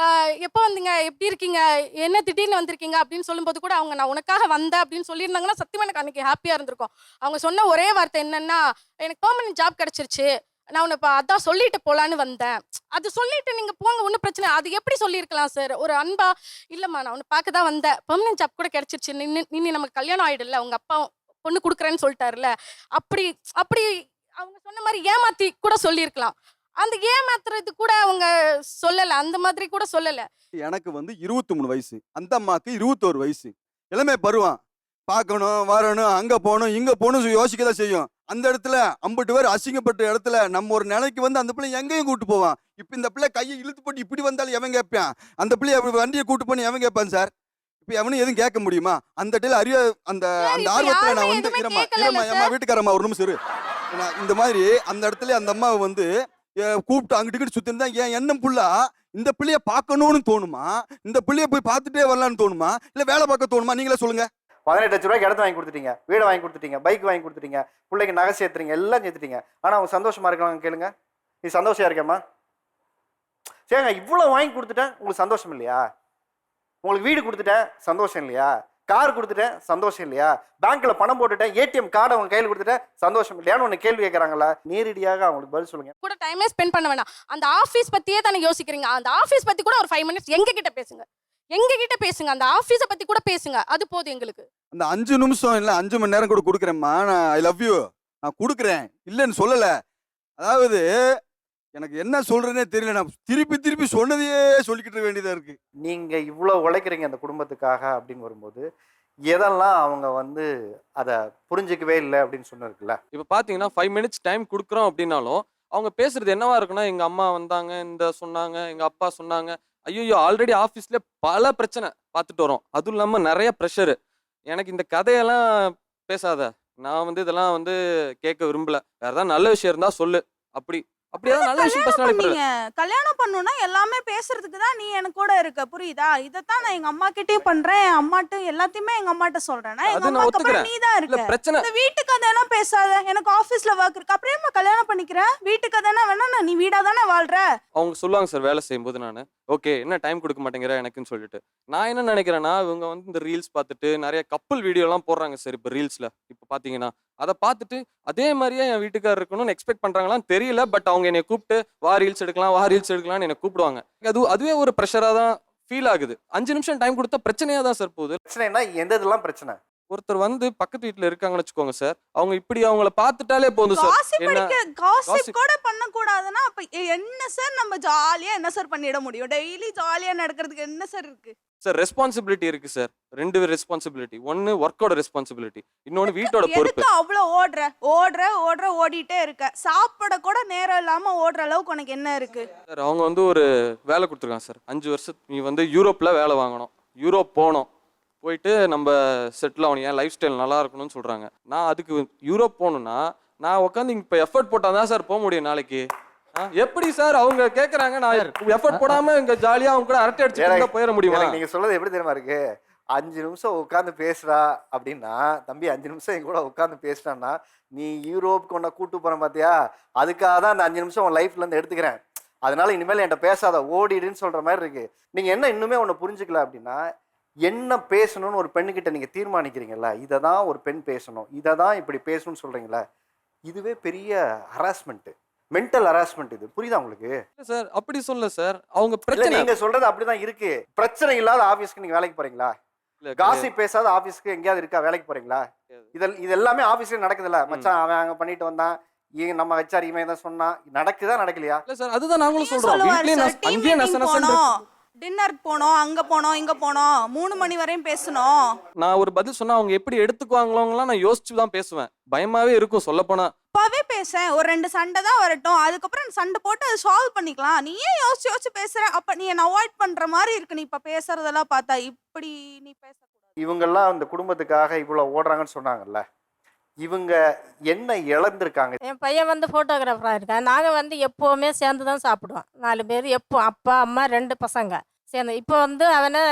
எப்போ வந்தீங்க, எப்படி இருக்கீங்க, என்ன திடீர்னு வந்திருக்கீங்க அப்படின்னு சொல்லும்போது கூட அவங்க நான் உனக்காக வந்தேன் அப்படின்னு சொல்லியிருந்தாங்கன்னா சத்தியமா எனக்கு அன்னைக்கு ஹாப்பியா இருந்திருக்கும். அவங்க சொன்ன ஒரே வார்த்தை என்னன்னா, எனக்கு பெர்மனன்ட் ஜாப் கிடைச்சிருச்சு, நான் உன்னை அதான் சொல்லிட்டு போலான்னு வந்தேன். அது சொல்லிட்டு நீங்க போங்க, ஒன்றும் பிரச்சனை. அது எப்படி சொல்லியிருக்கலாம் சார் ஒரு அன்பா? இல்லம்மா நான் உன்னை பார்க்க தான் வந்தேன், பெர்மனன்ட் ஜாப் கூட கிடைச்சிருச்சு, நின்று நமக்கு கல்யாணம் ஆயிடுல, உங்க அப்பா பொண்ணு கொடுக்குறேன்னு சொல்லிட்டாருல, அப்படி அப்படி அவங்க சொன்ன மாதிரி ஏமாத்தி கூட சொல்லியிருக்கலாம். அந்த ஏமாத்துறது கூட அவங்க சொல்லல, அந்த மாதிரி கூட சொல்லல. எனக்கு வந்து 23 வயசு, அந்த அம்மாக்கு 21 வயசு. இளமை பருவம், பார்க்கணும் வரணும், அங்க போகணும் இங்க போகணும் யோசிக்க தான் செய்யும். அந்த இடத்துல 50 பேர் அசிங்கப்பட்ட இடத்துல நம்ம ஒரு நிலைக்கு வந்து அந்த பிள்ளை எங்கேயும் கூட்டு போவான். இப்போ இந்த பிள்ளை கையை இழுத்து போட்டு இப்படி வந்தாலும் எவன் கேட்பான்? அந்த பிள்ளைய வண்டியை கூட்டு போய் எவன் கேட்பான் சார்? இப்போ எவனும் எதுவும் கேட்க முடியுமா? அந்த இடத்துல அந்த ஆர்வத்துல நான் வந்து ஏமா வீட்டுக்காரம்மா ஒரு நிமிஷம் இரு. இந்த மாதிரி அந்த இடத்துல அந்த அம்மாவை வந்து கூப்பிட்டு அங்கிட்டு சுத்திருந்தா என் எண்ணம் புள்ளா இந்த பிள்ளைய பார்க்கணும்னு தோணுமா, இந்த பிள்ளைய போய் பார்த்துட்டே வரலான்னு தோணுமா, இல்ல வேலை பார்க்க தோணுமா? நீங்களே சொல்லுங்க. 18 லட்ச ரூபாய்க்கு இடத்த வாங்கி கொடுத்துட்டீங்க, வீடு வாங்கி கொடுத்துட்டீங்க, பைக் வாங்கி கொடுத்துட்டீங்க, பிள்ளைக்கு நகை சேர்த்துறீங்க, எல்லாம் சேர்த்துட்டீங்க. ஆனா அவங்க சந்தோஷமா இருக்காங்க கேளுங்க. நீ சந்தோஷமா இருக்கேம்மா? சரிங்க, இவ்வளவு வாங்கி கொடுத்துட்டேன், உங்களுக்கு சந்தோஷம் இல்லையா? உங்களுக்கு வீடு கொடுத்துட்டேன், சந்தோஷம் இல்லையா? கார் கொடுத்துட்டேன், சந்தோஷம் இல்லையா? பேங்க்ல பணம் போட்டுட்டேன், ஏடிஎம் கார்டு அவங்க கையில் கொடுத்துட்டேன், சந்தோஷம் இல்லையான்னு ஒன்று கேள்வி கேட்கறாங்களா? நேரடியாக அவங்களுக்கு பதில் சொல்லுங்க. கூட டைமே ஸ்பெண்ட் பண்ண வேணாம், அந்த ஆஃபீஸ் பத்தியே தானே யோசிக்கிறீங்க. அந்த ஆஃபீஸ் பத்தி கூட ஒரு 5 மினிட்ஸ் எங்க கிட்ட பேசுங்க, அந்த ஆஃபீஸை பத்தி கூட பேசுங்க, அது போதும் எங்களுக்கு. அந்த 5 நிமிஷம் இல்லை 5 மணி நேரம் கூட கொடுக்குறேம்மா, நான் ஐ லவ் யூ நான் கொடுக்குறேன், இல்லைன்னு சொல்லல. அதாவது எனக்கு என்ன சொல்றேனே தெரியல, நான் திருப்பி சொன்னதையே சொல்லிக்கிட்டு வேண்டியதா இருக்கு. நீங்க இவ்வளவு உழைக்கிறீங்க அந்த குடும்பத்துக்காக அப்படின்னு வரும்போது எதெல்லாம் அவங்க வந்து அதை புரிஞ்சிக்கவே இல்லை அப்படின்னு சொன்னிருக்குல்ல. இப்போ பார்த்தீங்கன்னா 5 மினிட்ஸ் டைம் கொடுக்குறோம் அப்படின்னாலும் அவங்க பேசுறது என்னவா இருக்குன்னா, எங்க அம்மா வந்தாங்க, இந்த சொன்னாங்க, எங்க அப்பா சொன்னாங்க. ஐயோ ஆல்ரெடி ஆஃபீஸ்ல பல பிரச்சனை பார்த்துட்டு வரோம், அதுவும் இல்லாமல் நிறைய ப்ரெஷரு. எனக்கு இந்த கதையெல்லாம் பேசாத, நான் வந்து இதெல்லாம் வந்து கேட்க விரும்பல, வேற ஏதாவது நல்ல விஷயம் இருந்தா சொல்லு. அப்படியே நல்ல விஷயம் பண்ணீங்க. கல்யாணம் பண்ணணும்னா எல்லாமே பேசுறதுக்கு தான் நீ எனக்கு கூட இருக்க, புரியுதா? இதைத்தான் நான் எங்க அம்மா கிட்டயும் பண்றேன், அம்மாட்ட எல்லாத்தையுமே எங்க அம்மாட்ட சொல்றேன். எங்க அம்மாக்கு அப்புறம் நீ தான் இருக்க. பிரச்சனை இந்த வீட்டு கதையெல்லாம் பேசாத, எனக்கு ஆபீஸ்ல ஒர்க் இருக்கு, அப்புறமா கல்யாணம் பண்ணிக்கிறேன். வீட்டு கதைனா வேணா, நீ வீடா தானே வாழ்ற. அவங்க சொல்லுவாங்க சார் வேலை செய்யும்போது, நான் ஓகே என்ன டைம் கொடுக்க மாட்டேங்கிற எனக்குன்னு சொல்லிட்டு. நான் என்ன நினைக்கிறேன்னா, இவங்க வந்து இந்த ரீல்ஸ் பார்த்துட்டு நிறைய கப்பல் வீடியோலாம் போடுறாங்க சார். இப்போ ரீல்ஸ்ல இப்போ பார்த்தீங்கன்னா அதை பார்த்துட்டு அதே மாதிரியே என் வீட்டுக்காரர் இருக்கணும்னு எக்ஸ்பெக்ட் பண்றாங்களான்னு தெரியல. பட் அவங்க என்னை கூப்பிட்டு வா ரீல்ஸ் எடுக்கலாம்னு என்னை கூப்பிடுவாங்க. அதுவே ஒரு ப்ரெஷராக தான் ஃபீல் ஆகுது. 5 நிமிஷம் டைம் கொடுத்தா பிரச்சனையாக தான் சார் போகுது. பிரச்சனைனா எந்த இதெல்லாம் பிரச்சனை? ஒருத்தர் வந்து பக்கத்து வீட்டுல இருக்காங்கன்னு வச்சுக்கோங்க சார், அவங்க இப்படி அவங்கள பார்த்துட்டாலே போதும் சார். காசிப் கூட பண்ண கூடாதுன்னா அப்ப என்ன சார் நம்ம ஜாலியா என்ன சார் பண்ணிட முடியும்? டெய்லி ஜாலியா நடக்கிறதுக்கு என்ன சார் இருக்கு சார்? ரெஸ்பான்சிபிலிட்டி இருக்கு சார், 2 ரெஸ்பான்சிபிலிட்டி. ஒன்னு ஒர்க்கோட ரெஸ்பான்சிபிலிட்டி, இன்னொன்னு வீட்டோட பொறுப்பு. அவ்வளவு ஓடிட்டே இருக்க, சாப்பிட கூட நேரம் இல்லாம ஓடுற அளவுக்கு உனக்கு என்ன இருக்கு சார்? அவங்க வந்து ஒரு வேலை கொடுத்துருக்காங்க சார், 5 வருஷம் நீ வந்து யூரோப்ல வேலை வாங்கணும், யூரோப் போகணும், போயிட்டு நம்ம செட்டில் ஆகணும், என் லைஃப் ஸ்டைல் நல்லா இருக்கணும்னு சொல்கிறாங்க. நான் அதுக்கு யூரோப் போகணுன்னா நான் உட்காந்து இப்போ எஃபர்ட் போட்டால் தான் சார் போக முடியும் நாளைக்கு. எப்படி சார் அவங்க கேட்குறாங்க, நான் எஃபர்ட் போடாமல் இங்கே ஜாலியாக அவங்க கூட அரட்டை அடிச்சு போயிட முடியுமா? நீங்கள் சொல்றது எப்படி தெரியுமா இருக்கு? 5 நிமிஷம் உட்காந்து பேசுறா அப்படின்னா, தம்பி 5 நிமிஷம் என் கூட உட்காந்து பேசுறான்னா, நீ யூரோப்புக்கு ஒன்றை கூட்டு போகிறேன் பார்த்தியா, அதுக்காக தான் அந்த 5 நிமிஷம் உன் லைஃப்லேருந்து எடுத்துக்கிறேன், அதனால இனிமேல் என்கிட்ட பேசாத, ஓடிடுன்னு சொல்கிற மாதிரி இருக்கு. நீங்கள் என்ன இன்னுமே ஒன்று புரிஞ்சுக்கல அப்படின்னா, என்ன பேசணும்னு ஒரு பெண்ணுக்கிட்ட நீங்கள் தீர்மானிக்கிறீங்களா, இதை தான் ஒரு பெண் பேசணும், இதை தான் இப்படி பேசணும்னு சொல்கிறீங்களா, இதுவே பெரிய ஹராஸ்மெண்ட்டு, மென்டல் ஹராஸ்மெண்ட். இது புரியுதா உங்களுக்கு சார்? அப்படி சொல்ல சார், அவங்க பிரச்சனை நீங்க சொல்றது அப்படிதான் இருக்கு. பிரச்சனை இல்லாத ஆபீஸ்க்கு நீங்க வேலைக்கு போறீங்களா? காசிப் பேசாத ஆபீஸ்க்கு எங்கேயாவது இருக்கா வேலைக்கு போறீங்களா? இது எல்லாமே ஆபீஸ்ல நடக்குதுல்ல. மச்சான் அவன் அங்க பண்ணிட்டு வந்தான், நம்ம ஹெச்ஆர் இவன் தான் சொன்னா, நடக்குதா நடக்கலையா? இல்ல சார், அதுதான் நாங்களும் சொல்றோம். வீட்லயே டின்னருக்கு போனோம், அங்க போனோம், இங்க போனோம், 3 மணி வரையும் பேசணும். நான் ஒரு பதில் சொன்னா அவங்க எப்படி எடுத்துக்குவாங்களோங்கலாம் நான் யோசிச்சு தான் பேசுவேன். பயமாவே இருக்கும் சொல்ல போனா. அப்பவே பேசேன், ஒரு 2 சண்டை தான் வரட்டும், அதுக்கப்புறம் சண்டை போட்டு அதை சால்வ் பண்ணிக்கலாம். நீ ஏன் யோசிச்சு யோசிச்சு பேசுற? அப்ப நீ என்ன அவாய்ட் பண்ற மாதிரி இருக்கு நீ இப்ப பேசுறதெல்லாம் பார்த்தா. இப்படி நீ பேசக்கூடாது. இவங்கெல்லாம் அந்த குடும்பத்துக்காக இவ்வளோ ஓடுறாங்கன்னு சொன்னாங்கல்ல, இவங்க என்ன இழந்திருக்காங்க? என் பையன் வந்து ஃபோட்டோகிராஃபராக இருக்கான். நாங்கள் வந்து எப்போவுமே சேர்ந்து தான் சாப்பிடுவோம். 4 பேர் எப்போ அப்பா அம்மா 2 பசங்க சேர்ந்து. இப்போ வந்து அவனை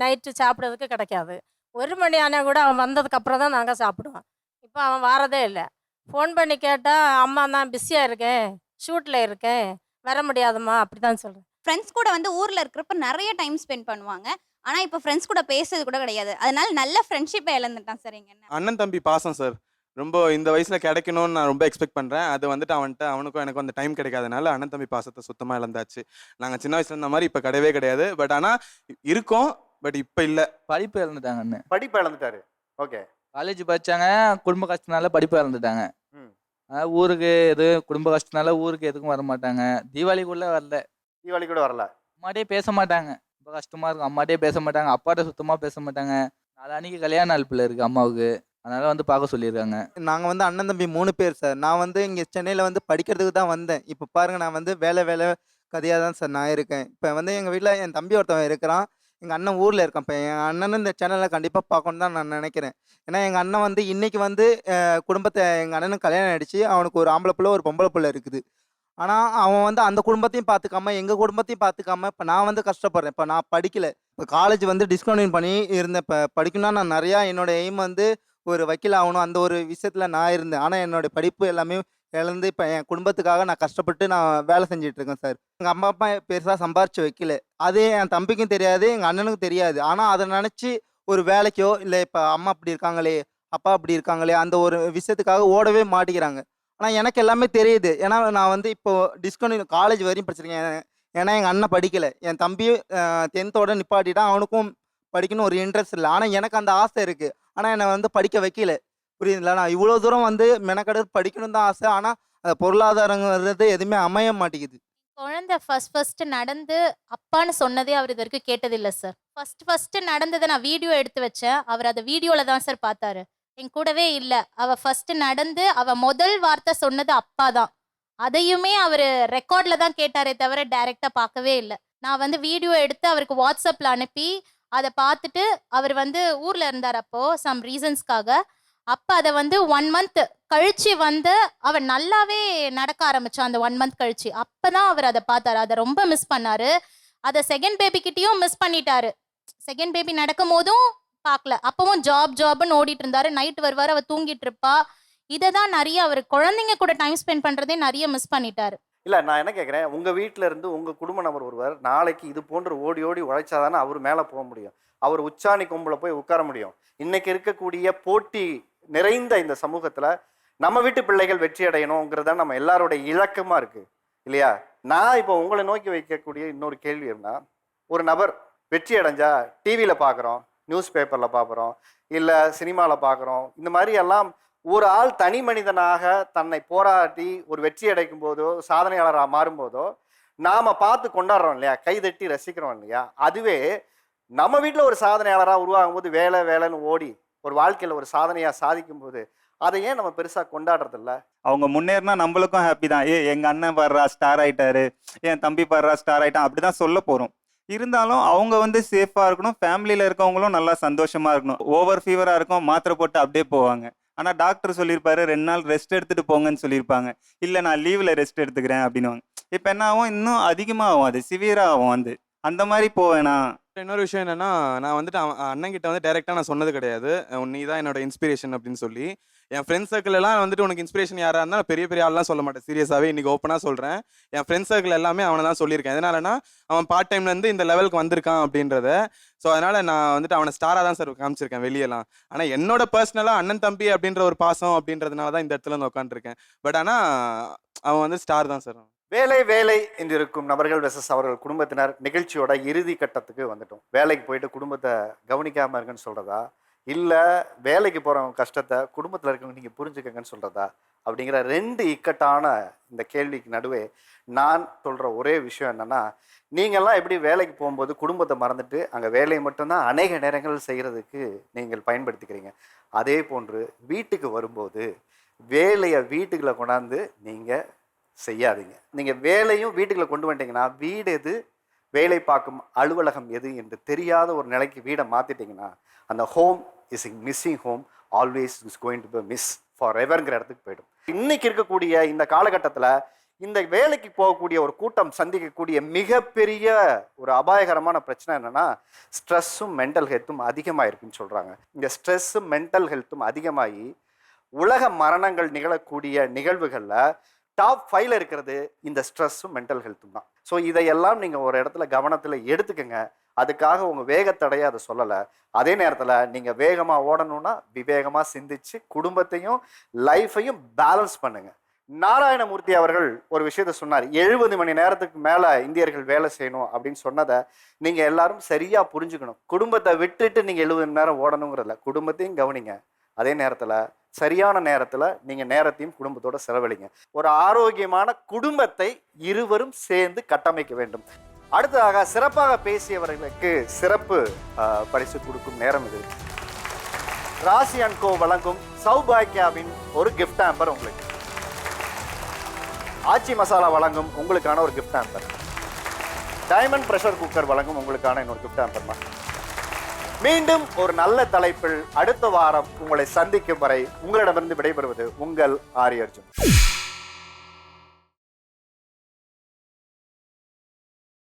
நைட்டு சாப்பிட்றதுக்கு கிடைக்காது. 1 மணி ஆனால் கூட அவன் வந்ததுக்கப்புறம் தான் நாங்கள் சாப்பிடுவோம். இப்போ அவன் வாரதே இல்லை. ஃபோன் பண்ணி கேட்டால் அம்மா நான் பிஸியாக இருக்கேன், ஷூட்டில் இருக்கேன், வர முடியாதும்மா அப்படி தான் சொல்கிறேன். ஃப்ரெண்ட்ஸ் கூட வந்து ஊர்ல இருக்கிறப்ப நிறைய டைம் ஸ்பெண்ட் பண்ணுவாங்க. ஆனா இப்போ ஃப்ரெண்ட்ஸ் கூட பேசுறது கூட கிடையாது. அதனால நல்ல ஃப்ரெண்ட்ஷிப்பை இழந்துட்டான் சார். எங்க என்ன அண்ணன் தம்பி பாசம் சார் ரொம்ப இந்த வயசுல கிடைக்கணும்னு நான் ரொம்ப எக்ஸ்பெக்ட் பண்றேன். அது வந்துட்டு அவனுக்கும் எனக்கும் அந்த டைம் கிடைக்காதனால அண்ணன் தம்பி பாசத்தை சுத்தமா இழந்தாச்சு. நாங்க சின்ன வயசுல இருந்த மாதிரி இப்ப கிடையவே கிடையாது. பட் ஆனா இருக்கோம், பட் இப்ப இல்ல. படிப்பு இழந்துட்டாங்க அண்ணன். படிப்பு இழந்துட்டாரு. ஓகே. காலேஜ் படிச்சாங்க, குடும்ப கஷ்டனால படிப்பு இழந்துட்டாங்க. ம். ஊருக்கு எது குடும்ப கஷ்டனால ஊருக்கு எதுக்கும் வர மாட்டாங்க. தீபாவளிக்குள்ள வரல. தீபாவளி கூட வரல. அம்மாட்டே பேச மாட்டாங்க. ரொம்ப கஷ்டமா இருக்கும். அம்மாட்டே பேச மாட்டாங்க, அப்பாட்ட சுத்தமா பேச மாட்டாங்க. நாளான்னைக்கு கல்யாண நாள் பிள்ளை இருக்கு அம்மாவுக்கு, அதனால வந்து பார்க்க சொல்லியிருக்காங்க. நாங்கள் வந்து அண்ணன் தம்பி 3 பேர் சார். நான் வந்து இங்கே சென்னையில் வந்து படிக்கிறதுக்கு தான் வந்தேன். இப்போ பாருங்க, நான் வந்து வேலை கதையாக தான் சார் நான் இருக்கேன். இப்போ வந்து எங்கள் வீட்டில் என் தம்பி ஒருத்தவன் இருக்கிறான், எங்கள் அண்ணன் ஊரில் இருக்கான். இப்போ என் அண்ணனும் இந்த சேனலை கண்டிப்பாக பார்க்கணும் தான் நான் நினைக்கிறேன். ஏன்னா எங்கள் அண்ணன் வந்து இன்னைக்கு வந்து குடும்பத்தை எங்கள் அண்ணனுக்கு கல்யாணம் ஆயிடுச்சு. அவனுக்கு ஒரு ஆம்பளை பிள்ளை ஒரு பொம்பளை பிள்ளை இருக்குது. ஆனால் அவன் வந்து அந்த குடும்பத்தையும் பார்த்துக்காம எங்கள் குடும்பத்தையும் பார்த்துக்காம இப்போ நான் வந்து கஷ்டப்படுறேன். இப்போ நான் படிக்கலை. இப்போ காலேஜ் வந்து டிஸ்கண்டினியூ பண்ணி இருந்தேன். இப்போ படிக்கணும்னா நான் நிறையா என்னோட எய்ம் வந்து ஒரு வக்கீல் ஆகணும், அந்த ஒரு விஷயத்தில் நான் இருந்தேன். ஆனால் என்னோட படிப்பு எல்லாமே இழந்து இப்போ என் குடும்பத்துக்காக நான் கஷ்டப்பட்டு நான் வேலை செஞ்சுட்டு இருக்கேன் சார். எங்கள் அம்மா அப்பா பெருசாக சம்பாரிச்சு வைக்கல. அது என் தம்பிக்கும் தெரியாது, எங்கள் அண்ணனுக்கும் தெரியாது. ஆனால் அதை நினச்சி ஒரு வேலைக்கோ இல்லை இப்போ அம்மா அப்படி இருக்காங்களே, அப்பா அப்படி இருக்காங்களே, அந்த ஒரு விஷயத்துக்காக ஓடவே மாட்டேங்கிறாங்க. ஆனால் எனக்கு எல்லாமே தெரியுது. ஏன்னா நான் வந்து இப்போ டிஸ்கண்டினியூ காலேஜ் வரையும் படிச்சிருக்கேன். ஏன்னா எங்கள் அண்ணன் படிக்கலை, என் தம்பி 10th நிப்பாட்டிட்டான். அவனுக்கும் படிக்கணும் ஒரு இன்ட்ரெஸ்ட் இல்லை. ஆனால் எனக்கு அந்த ஆசை இருக்குது. ஆனால் என்னை வந்து படிக்க வைக்கல. புரியுதுங்களா? நான் இவ்வளோ தூரம் வந்து மெனக்கெடு படிக்கணும் தான் ஆசை. ஆனால் அந்த பொருளாதாரங்கிறது எதுவுமே அமைய மாட்டேங்குது. குழந்தை ஃபர்ஸ்ட் நடந்து அப்பான்னு சொன்னதே அவர் இது வரைக்கும் கேட்டதில்லை சார். ஃபர்ஸ்ட் நடந்ததை நான் வீடியோ எடுத்து வச்சேன். அவர் அதை வீடியோவில் தான் சார் பார்த்தாரு, என் கூடவே இல்லை. அவள் ஃபர்ஸ்ட் நடந்து முதல் வார்த்தை சொன்னது அப்பா தான். அதையுமே அவர் ரெக்கார்டில் தான் கேட்டாரே தவிர டைரெக்டாக பார்க்கவே இல்லை. நான் வந்து வீடியோ எடுத்து அவருக்கு வாட்ஸ்அப்பில் அனுப்பி அதை பார்த்துட்டு அவர் வந்து ஊரில் இருந்தார் அப்போது சம் ரீசன்ஸ்க்காக. அப்போ அதை வந்து 1 month கழிச்சு வந்து அவர் நல்லாவே நடக்க ஆரம்பிச்சான். அந்த 1 month கழிச்சு அப்போ தான் அவர் அதை பார்த்தாரு. அதை ரொம்ப மிஸ் பண்ணாரு. அதை செகண்ட் பேபிக்கிட்டையும் மிஸ் பண்ணிட்டாரு. செகண்ட் பேபி நடக்கும் போதும் பார்க்கல. அப்பவும் ஜாப்னு ஓடிட்டு இருந்தாரு. நைட் வருவார், அவ தூங்கிட்டு இருப்பா. இதை தான் நிறைய அவர் குழந்தைங்க கூட டைம் ஸ்பெண்ட் பண்ணுறதே நிறைய மிஸ் பண்ணிட்டாரு. இல்லை, நான் என்ன கேட்குறேன், உங்கள் வீட்டில் இருந்து உங்கள் குடும்ப நபர் ஒருவர் நாளைக்கு இது போன்று ஓடி உழைச்சாதானே அவர் மேலே போக முடியும், அவர் உச்சாணி கொம்பில் போய் உட்கார முடியும். இன்னைக்கு இருக்கக்கூடிய போட்டி நிறைந்த இந்த சமூகத்தில் நம்ம வீட்டு பிள்ளைகள் வெற்றி அடையணுங்கிறது தான் நம்ம எல்லாரோட இலக்கமாக இருக்குது இல்லையா? நான் இப்போ உங்களை நோக்கி வைக்கக்கூடிய இன்னொரு கேள்வி இருந்தால், ஒரு நபர் வெற்றி அடைஞ்சா டிவியில் பார்க்குறோம், நியூஸ் பேப்பரில் பார்க்குறோம், இல்லை சினிமாவில் பார்க்குறோம். இந்த மாதிரி எல்லாம் ஒரு ஆள் தனி மனிதனாக தன்னை போராட்டி ஒரு வெற்றி அடைக்கும் போதோ சாதனையாளராக மாறும்போதோ நாம் பார்த்து கொண்டாடுறோம் இல்லையா, கைதட்டி ரசிக்கிறோம் இல்லையா? அதுவே நம்ம வீட்டில் ஒரு சாதனையாளராக உருவாகும் போது வேலைன்னு ஓடி ஒரு வாழ்க்கையில் ஒரு சாதனையாக சாதிக்கும் போது அதை ஏன் நம்ம பெருசாக கொண்டாடுறதில்ல? அவங்க முன்னேறினா நம்மளுக்கும் ஹாப்பி தான். எங்கள் அண்ணன் பாடுறா ஸ்டார் ஆயிட்டாரு, என் தம்பி பாடுறா ஸ்டார் ஆயிட்டான், அப்படி தான் சொல்ல போகிறோம். இருந்தாலும் அவங்க வந்து சேஃபாக இருக்கணும், ஃபேமிலியில் இருக்கவங்களும் நல்லா சந்தோஷமாக இருக்கணும். ஓவர் ஃபீவராக இருக்கும், மாத்திரை போட்டு அப்படியே போவாங்க. ஆனால் டாக்டர் சொல்லியிருப்பாரு 2 நாள் ரெஸ்ட் எடுத்துகிட்டு போங்கன்னு சொல்லியிருப்பாங்க. இல்லை நான் லீவில் ரெஸ்ட் எடுத்துக்கிறேன் அப்படின்னுவாங்க. இப்போ என்ன ஆகும், இன்னும் அதிகமாகும், அது சிவியராக ஆகும். அந்த மாதிரி போவேனா. இன்னொரு விஷயம் என்னன்னா, நான் வந்துட்டு அண்ணன் கிட்ட வந்து டைரெக்டாக நான் சொன்னது கிடையாது, நீ தான் என்னோட இன்ஸ்பிரேஷன் அப்படின்னு சொல்லி. என் ஃப்ரெண்ட்ஸ் சர்க்கிள் எல்லாம் வந்துட்டு உனக்கு இன்ஸ்பிரேஷன் யாராக இருந்தால் பெரிய ஆள்லாம் சொல்ல மாட்டேன். சீரியஸாகவே இன்னைக்கு ஓப்பனாக சொல்கிறேன், என் ஃப்ரெண்ட்ஸ் சர்க்கிள் எல்லாமே அவனை தான் சொல்லியிருக்கேன். எதனாலனா அவன் பார்ட் டைம்லேருந்து இந்த லெவலுக்கு வந்திருக்கான் அப்படின்றத. ஸோ அதனால் நான் வந்துட்டு அவனை ஸ்டாராக தான் சார் காமிச்சிருக்கேன் வெளியெல்லாம். ஆனால் என்னோட பர்சனலாக அண்ணன் தம்பி அப்படின்ற ஒரு பாசம் அப்படின்றதுனால தான் இந்த இடத்துல வந்து உட்காந்துருக்கேன். பட் ஆனால் அவன் வந்து ஸ்டார் தான் சார். வேலை என்று இருக்கும் நபர்கள் வெர்சஸ் அவர்கள் குடும்பத்தினர் நிகழ்ச்சியோட இறுதி கட்டத்துக்கு வந்துட்டோம். வேலைக்கு போயிட்டு குடும்பத்தை கவனிக்காமல் இருக்குன்னு சொல்கிறதா, இல்லை வேலைக்கு போகிறவங்க கஷ்டத்தை குடும்பத்தில் இருக்கவங்க நீங்கள் புரிஞ்சுக்கங்கன்னு சொல்கிறதா அப்படிங்கிற 2 இக்கட்டான இந்த கேள்விக்கு நடுவே நான் சொல்கிற ஒரே விஷயம் என்னென்னா, நீங்கள்லாம் எப்படி வேலைக்கு போகும்போது குடும்பத்தை மறந்துட்டு அங்கே வேலையை மட்டும்தான் அநேக நேரங்கள் செய்கிறதுக்கு நீங்கள் பயன்படுத்திக்கிறீங்க, அதே போன்று வீட்டுக்கு வரும்போது வேலையை வீட்டுக்குள்ள கொண்டாந்து நீங்கள் செய்யாதீங்க. நீங்கள் வேலையும் வீட்டுக்குள்ள கொண்டு வந்துட்டீங்கன்னா வீடு எது, வேலை பார்க்கும் அலுவலகம் எது என்று தெரியாத ஒரு நிலைக்கு வீடை மாற்றிட்டிங்கன்னா அந்த home is missing home always is going to be miss for எவர்ங்கிற இடத்துக்கு போயிடும். இன்னைக்கு இருக்கக்கூடிய இந்த காலகட்டத்தில் இந்த வேலைக்கு போகக்கூடிய ஒரு கூட்டம் சந்திக்கக்கூடிய மிகப்பெரிய ஒரு அபாயகரமான பிரச்சனை என்னன்னா ஸ்ட்ரெஸ்ஸும் மென்டல் ஹெல்த்தும் அதிகமாக இருக்குன்னு சொல்கிறாங்க. இந்த ஸ்ட்ரெஸ்ஸும் மென்டல் ஹெல்த்தும் அதிகமாகி உலக மரணங்கள் நிகழக்கூடிய நிகழ்வுகளில் டாப் 5ல இருக்கிறது இந்த ஸ்ட்ரெஸ்ஸும் மென்டல் ஹெல்த்தும் தான். ஸோ இதையெல்லாம் நீங்கள் ஒரு இடத்துல கவனத்தில் எடுத்துக்கங்க. அதுக்காக உங்கள் வேகத்தடையை அதை சொல்லலை. அதே நேரத்தில் நீங்கள் வேகமாக ஓடணும்னா விவேகமாக சிந்திச்சு குடும்பத்தையும் லைஃப்பையும் பேலன்ஸ் பண்ணுங்க. நாராயணமூர்த்தி அவர்கள் ஒரு விஷயத்த சொன்னார். 70 மணி நேரத்துக்கு மேலே இந்தியர்கள் வேலை செய்யணும் அப்படின்னு சொன்னதை நீங்கள் எல்லாரும் சரியாக புரிஞ்சுக்கணும். குடும்பத்தை விட்டுட்டு நீங்கள் 70 மணி நேரம் ஓடணுங்கிறதில்ல, குடும்பத்தையும் கவனிங்க. அதே நேரத்தில் சரியான நேரத்தில் நீங்கள் நேரத்தையும் குடும்பத்தோட செலவழிங்க. ஒரு ஆரோக்கியமான குடும்பத்தை இருவரும் சேர்ந்து கட்டமைக்க வேண்டும். அடுத்ததாக சிறப்பாக பேசியவர்களுக்கு சிறப்பு பரிசு கொடுக்கும் நேரம் இது. ராசி அண்ட் கோ வழங்கும் சௌபாக்கியாவின் ஒரு கிஃப்ட் ஹேம்பர் உங்களுக்கு. ஆச்சி மசாலா வழங்கும் உங்களுக்கான ஒரு gift hamper. Diamond pressure cooker வழங்கும் உங்களுக்கான இன்னொரு கிஃப்ட் ஹேம்பர். மீண்டும் ஒரு நல்ல தலைப்பில் அடுத்த வாரம் உங்களை சந்திக்கும் வரை உங்களிடமிருந்து விடைபெறுவது உங்கள் ஆரி அர்ஜுன்.